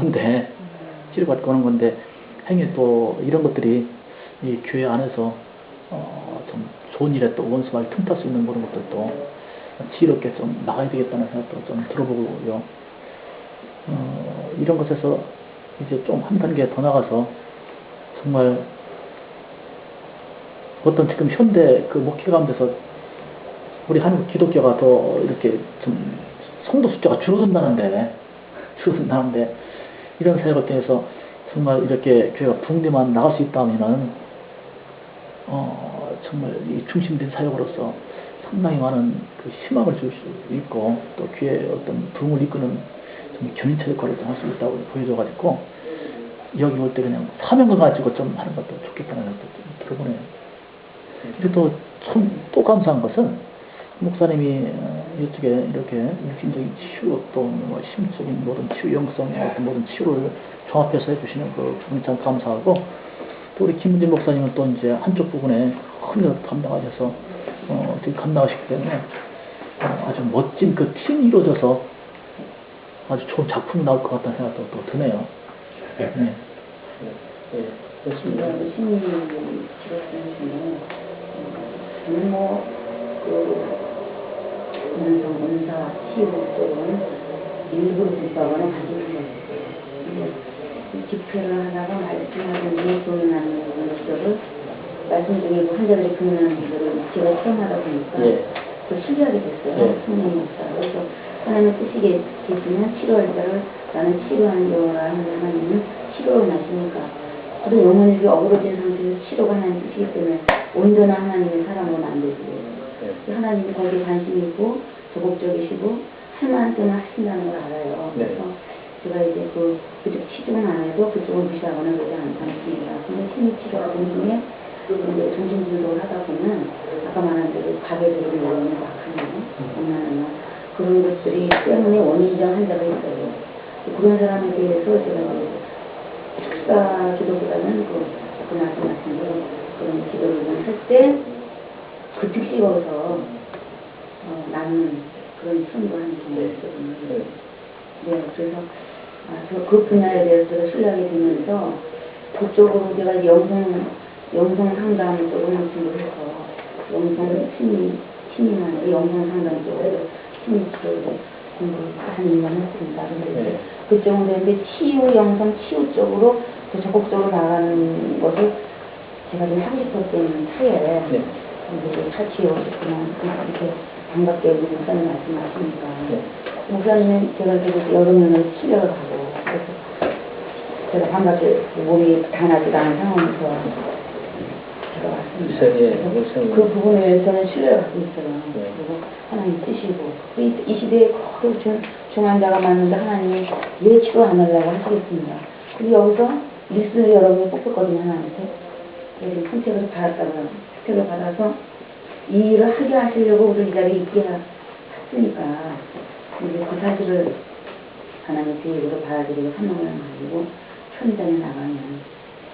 건데 행여 또 이런 것들이 이 교회 안에서 좀 좋은 일에 또 원수가 틈탈 수 있는 그런 것들도 지혜롭게 좀 나가야 되겠다는 생각도 좀 들어보고요. 이런 것에서 이제 좀 한 단계 더 나가서 정말 어떤 지금 현대 그 목회 가운데서 우리 한국 기독교가 더 이렇게 좀 성도 숫자가 줄어든다는데 이런 사역을 통해서 정말 이렇게 교회가 붕대만 나갈 수 있다면은 정말 이 중심된 사역으로서 상당히 많은 그 희망을 줄 수 있고 또 교회의 어떤 부흥을 이끄는 좀 견인차 역할을 좀 할 수 있다고 보여줘가지고 여기 올 때 그냥 사명을 가지고 좀 하는 것도 좋겠다는 생각도 좀 들어보네요. 근데 또 감사한 것은 목사님이 이쪽에 이렇게 육신적인 치유 또 뭐 심적인 모든 치유, 영성의 어떤 모든 치유를 종합해서 해주시는 그 부분이 참 감사하고 또 우리 김문진 목사님은 또 이제 한쪽 부분에 큰 감당하셔서 지금 감당하시기 때문에 아주 멋진 그 팀이 이루어져서 아주 좋은 작품이 나올 것 같다는 생각도 또 드네요. 네. 그렇습니다. 신이 지었으면 저는 원성, 원사, 치유 쪽은 일부러 불법을 가지고 있었어요. 집회를 하다가 말씀하든지 교문하는 그런 기도를 말씀 중에 그 환자들이 교문하는 기도를 제가 체험하다 보니까 예. 그 신기하게 됐어요. 네. 성령의 목사로. 그래서 하나님의 뜻이 계시면 치료할 자를 나는 치료하는 거라 하는 하나님은 치료로 나시니까 그런 영혼이 어그러진 상태에서 치료가 하나님 뜻이기 때문에 온전한 하나님의 사랑으로는 안 되지. 네. 하나님이 거기에 관심이 있고 적극적이시고 할 만한 때는 하신다는 걸 알아요. 네. 그래서 제가 이제 그쪽 치료는 안 해도 그쪽을 무시하거나 그러지 않습니다. 근데 심리치료가 된 중에 이제 정신진도를 하다 보면 아까 말한 대로 가게 되는 원인이 막히네요. 얼마나 그런 것들이 때문에 원인적 환자가 있어요. 그런 사람에 대해서 제가 이제 축사 기도보다는 그 말씀하신 대로 그런 기도를 좀 할 때 그 특식으로서 나는 그런 시험도 하는 경우가 있거든요. 네, 그래서 그 분야에 대해서 제가 신뢰하게 되면서 그쪽으로 제가 이제 영성 상담 쪽으로 공부를 해서 영성 심리만 영성 상담 쪽으로 심리 쪽으로 공부를 한 2년 했습니다. 근데 네. 그쪽은 되는데 치유 영성 치유 쪽으로 더 적극적으로 나가는 것을 제가 좀 하고 싶었던 차에 네. 이제 같이 그냥 이렇게 반갑게 우리 목사님 말씀하시니까 네. 목사님은 제가 계속 여러 명을 치료를 하고 그래서 제가 반갑게 몸이 단하지도 않은 상황에서 제가 왔습니다. 예, 그래서 목사님. 그 부분에 대해서는 신뢰를 갖고 있어요. 네. 그리고 하나님 뜻이고 이 시대에 그 중환자가 많은데 하나님이 왜 치료 안 하려고 하시겠습니다. 근데 여기서 리스를 여러분이 뽑혔거든요. 하나님한테. 그래서 선택을 받았다고요. 선택을 받아서 이 일을 하게 하시려고 우리 이 자리에 있게 했으니까 이제 그 사실을 하나님의 계획으로 받아들이고 사명을 가지고 현장에 나가면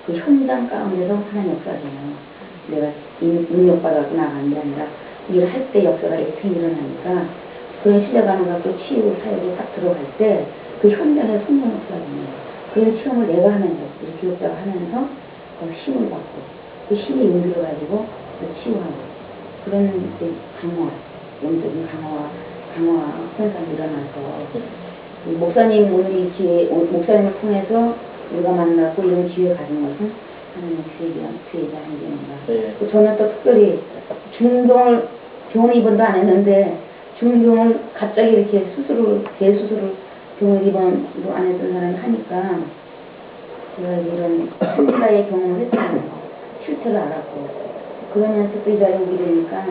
그 현장 가운데서 하나님 역사잖아요. 내가 능력받아서 나가는 게 아니라 일을 할 때 역사가 이렇게 일어나니까 그런 시작하는 갖고 치유 사역에 딱 들어갈 때 그 현장에 성령 역사잖아요. 그런 체험을 내가 하면서 우리 교육자가 하면서 그 힘을 받고 그 힘이 용기를 가지고 치유하고 그런 이제 강화, 영적인 강화 현상이 일어나서 목사님 오늘 이 기회, 목사님을 통해서 우리가 만났고 이런 기회를 가진 것은 하나님의 기회이자 아니겠는가. 네. 저는 또 특별히 중동을 병원 입원도 안 했는데 중동을 갑자기 이렇게 대수술을 병원 입원도 안 했던 사람이 하니까 제가 이런 실제의 경험을 했잖아요. 실체를 알았고 그러면서 또 이 자리에 오게 되니까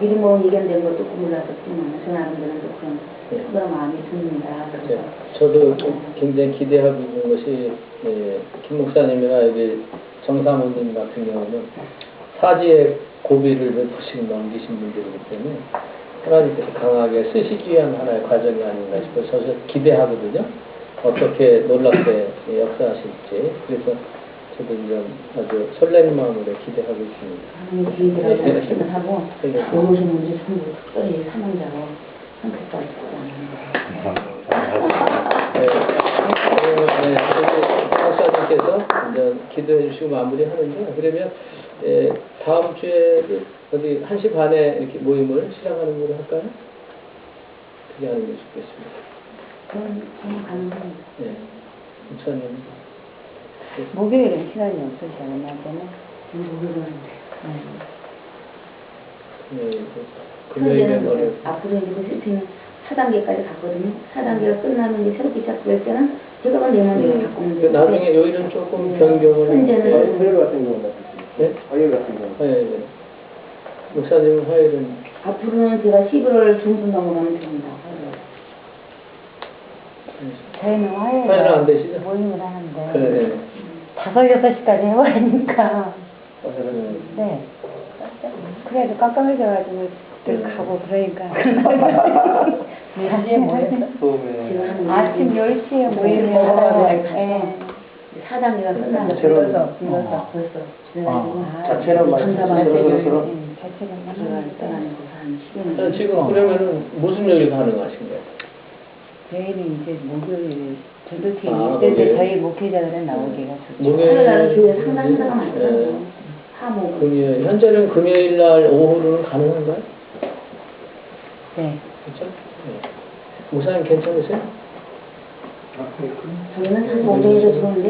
미리 뭐 예견된 것도 몰랐었지만 저 나름대로는 또 그런 특별한 마음이 듭니다. 네. 저도 굉장히 기대하고 있는 것이 김 목사님이나 여기 정사모님 같은 경우는 사지의 고비를 몇 번씩 넘기신 분들이기 때문에 하나님께서 강하게 쓰시기 위한 하나의 과정이 아닌가 싶어서 저 기대하거든요. 어떻게 놀랍게 역사하실지. 그래서 저도 이제 아주 설레는 마음으로 기대하고 있습니다. 하나님 기회라고 생각을 하고 오신 분들이 전부 특별히 사망자로 선택받을 박사님께서 이제 기도해 주시고 마무리하는데 그러면 다음 주에 어디 1시 반에 이렇게 모임을 시작하는 걸로 할까요? 그게 하는 게 좋겠습니다. 그건 가능합니다. 네. 목사님. 목요일은 시간이 없으시잖아요. 낮에는 목요일은 금요일에 어려. 앞으로 이제 그 시스템이 4단계까지 갔거든요. 4단계가 끝나면 이제 새롭게 시작될 때는 제가 내 마음대로 바꾸면 돼요. 나중에 요일은 조금 변경을. 현재는 화요일 같은 경우는 네? 화요일 같은 경우. 화요일. 목사님 화요일은 앞으로는 제가 11월 중순 넘어가면 됩니다. 저희는 화요일은 화요일에 안 되시죠? 모임을 하는데 네. 5, 6시까지 해야 하니까 네. 네. 그래도 깜깜해져가지고 늘 네. 가고 그러니까 언제 모였어? 처음에 아침 10시에 모임을 먹어야 하고 돼. 4단계가 끝나면 벌써 자체는 감사받는 서로 자체가 떠나는 거한 10년 지금 그러면은 무슨 요일 가능하신 거예요? 저희는 이제 목요일 전도팀 아, 있을 때 목요일. 저희 목회자들은 나오기가 좋죠. 화요일날은 교회 상담사가 많잖아요. 하모 금요일, 현재는 금요일 날 오후로는 가능한가요? 네. 그렇죠? 네. 목사님 괜찮으세요? 저희는 사실 오전에도 들어오는데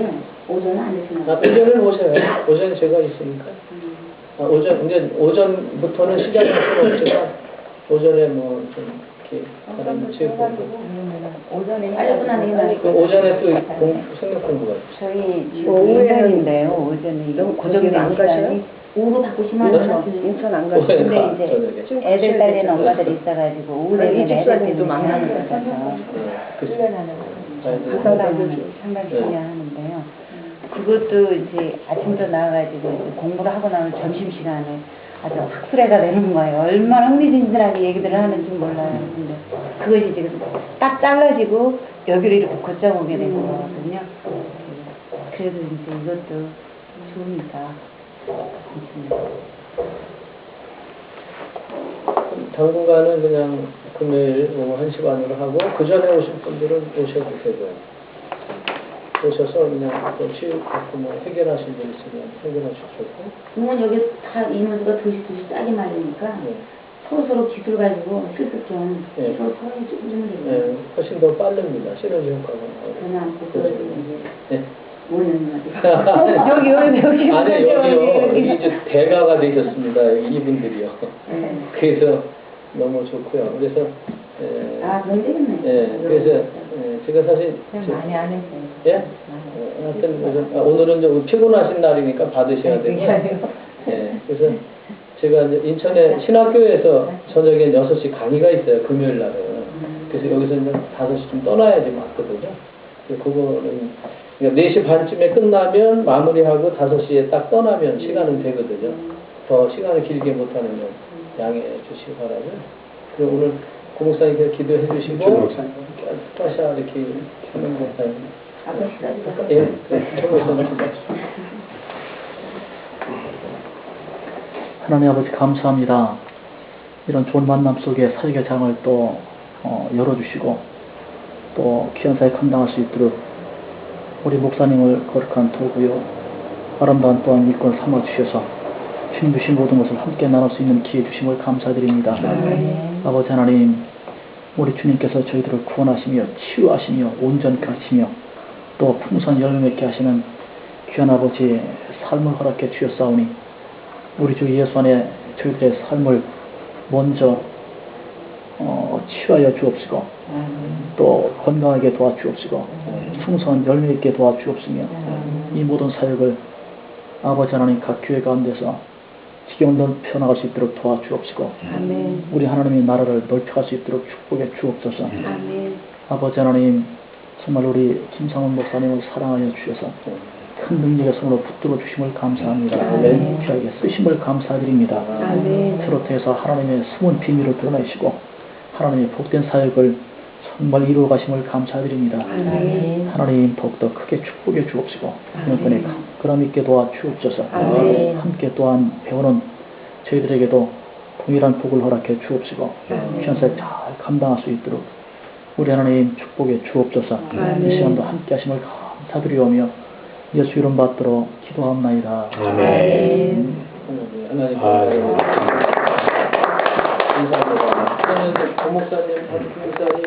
오전은 안 되시나요? 오전은 오셔요. 오전 제가 있으니까. 오전부터는 시작할 수는 없지만 오전에 뭐 좀 이렇게 다른 체육 공부. 오전에 빨리 끝나는 게 나을 그 오전에 또 생명 공부가 있어요. 저희 오전인데요. 오전에 너무 고정된 안 시간이 오후로 바꾸시면 인천 안 오후에 가시죠? 근데 이제 저녁에. 애들 딸리는 엄마들이 있어가지고 오후 되면 애들 이집사님도 때문에 많아요. 하는 거라서 상당히 중요하는데요. 그것도 이제 아침부터 나와가지고 이제 공부를 하고 나면 점심시간에 아주 학술회가 되는 거예요. 얼마나 흥미진진하게 얘기들을 하는지 몰라요. 근데 그것이 지금 딱 잘라지고 여기로 이렇게 고쳐오게 된 거거든요. 그래도 이제 이것도 좋으니까. 당분간은 그냥 금요일 오후 1시 반으로 하고 그 전에 오실 분들은 오셔도 되고요. 오셔서 그냥 또 치유받고 뭐 해결하실 일 있으면 해결하셔도 좋고. 그러면 여기 다 인원수가 두씩 짜게 말리니까 네. 서로 기술 가지고 실습 좀 네. 서로 해주면 되겠네요. 네, 훨씬 더 빠릅니다. 시너지 효과가. 전혀 안 보고 이제 네. 5년 여기 왜 배우시는 아니 거죠? 여기요. 여기 이제 대가가 되셨습니다. 이분들이요. 네. 그래서 너무 좋고요. 그래서 아, 그럼 되겠네. 그래서 제가 사실 많이 안 했어요. 예? 하여튼 오늘은 좀 피곤하신 날이니까 받으셔야 되고. 예. 그래서 제가 이제 인천에 신학교에서 저녁에 6시 강의가 있어요. 금요일 날은. 그래서 여기서 이제 5시쯤 떠나야지 맞거든요. 그거는 그러니까 4시 반쯤에 끝나면 마무리하고 5시에 딱 떠나면 시간은 되거든요. 더 시간을 길게 못하는 건 양해해 주시기 바라고요. 그리고 오늘 고목사님께서 기도해 주시고 스타샤 이렇게 하는 거 예, 하나님 아버지 감사합니다. 이런 좋은 만남 속에 사역의 장을 또 열어주시고 또 귀한 사역 감당할 수 있도록 우리 목사님을 거룩한 도구요 아름다운 또한 일꾼을 삼아주셔서 주님 주신 모든 것을 함께 나눌 수 있는 기회 주심을 감사드립니다. 아버지 하나님, 우리 주님께서 저희들을 구원하시며 치유하시며 온전케 하시며 또 풍성한 열매 맺게 하시는 귀한 아버지의 삶을 허락해 주셨사오니 우리 주 예수 안에 저희들의 삶을 먼저 치유하여 주옵시고 또 건강하게 도와주옵시고 풍성한 열매 있게 도와주옵시며 이 모든 사역을 아버지 하나님 각 교회 가운데서 지경 넓혀 나갈 수 있도록 도와주옵시고 우리 하나님의 나라를 넓혀갈 수 있도록 축복해 주옵소서. 아버지 하나님 정말 우리 김상훈 목사님을 사랑하여 주셔서 큰 능력의 손으로 붙들어 주심을 감사합니다. 귀하게 쓰심을 감사드립니다. 트로트에서 하나님의 숨은 비밀을 드러내시고 하나님의 복된 사역을 정말 이루어 가심을 감사드립니다. 하나님 더욱더 크게 축복해 주옵시고 영권에 그람 있게 도와 주옵소서. 함께 또한 배우는 저희들에게도 동일한 복을 허락해 주옵시고 귀한 사역 잘 감당할 수 있도록 우리 하나님 축복해 주옵소서. 이 시간도 함께 하심을 감사드리오며 예수 이름 받들어 기도합나이다. 하나님 감사합니다. 저는 고목사님, 박목사님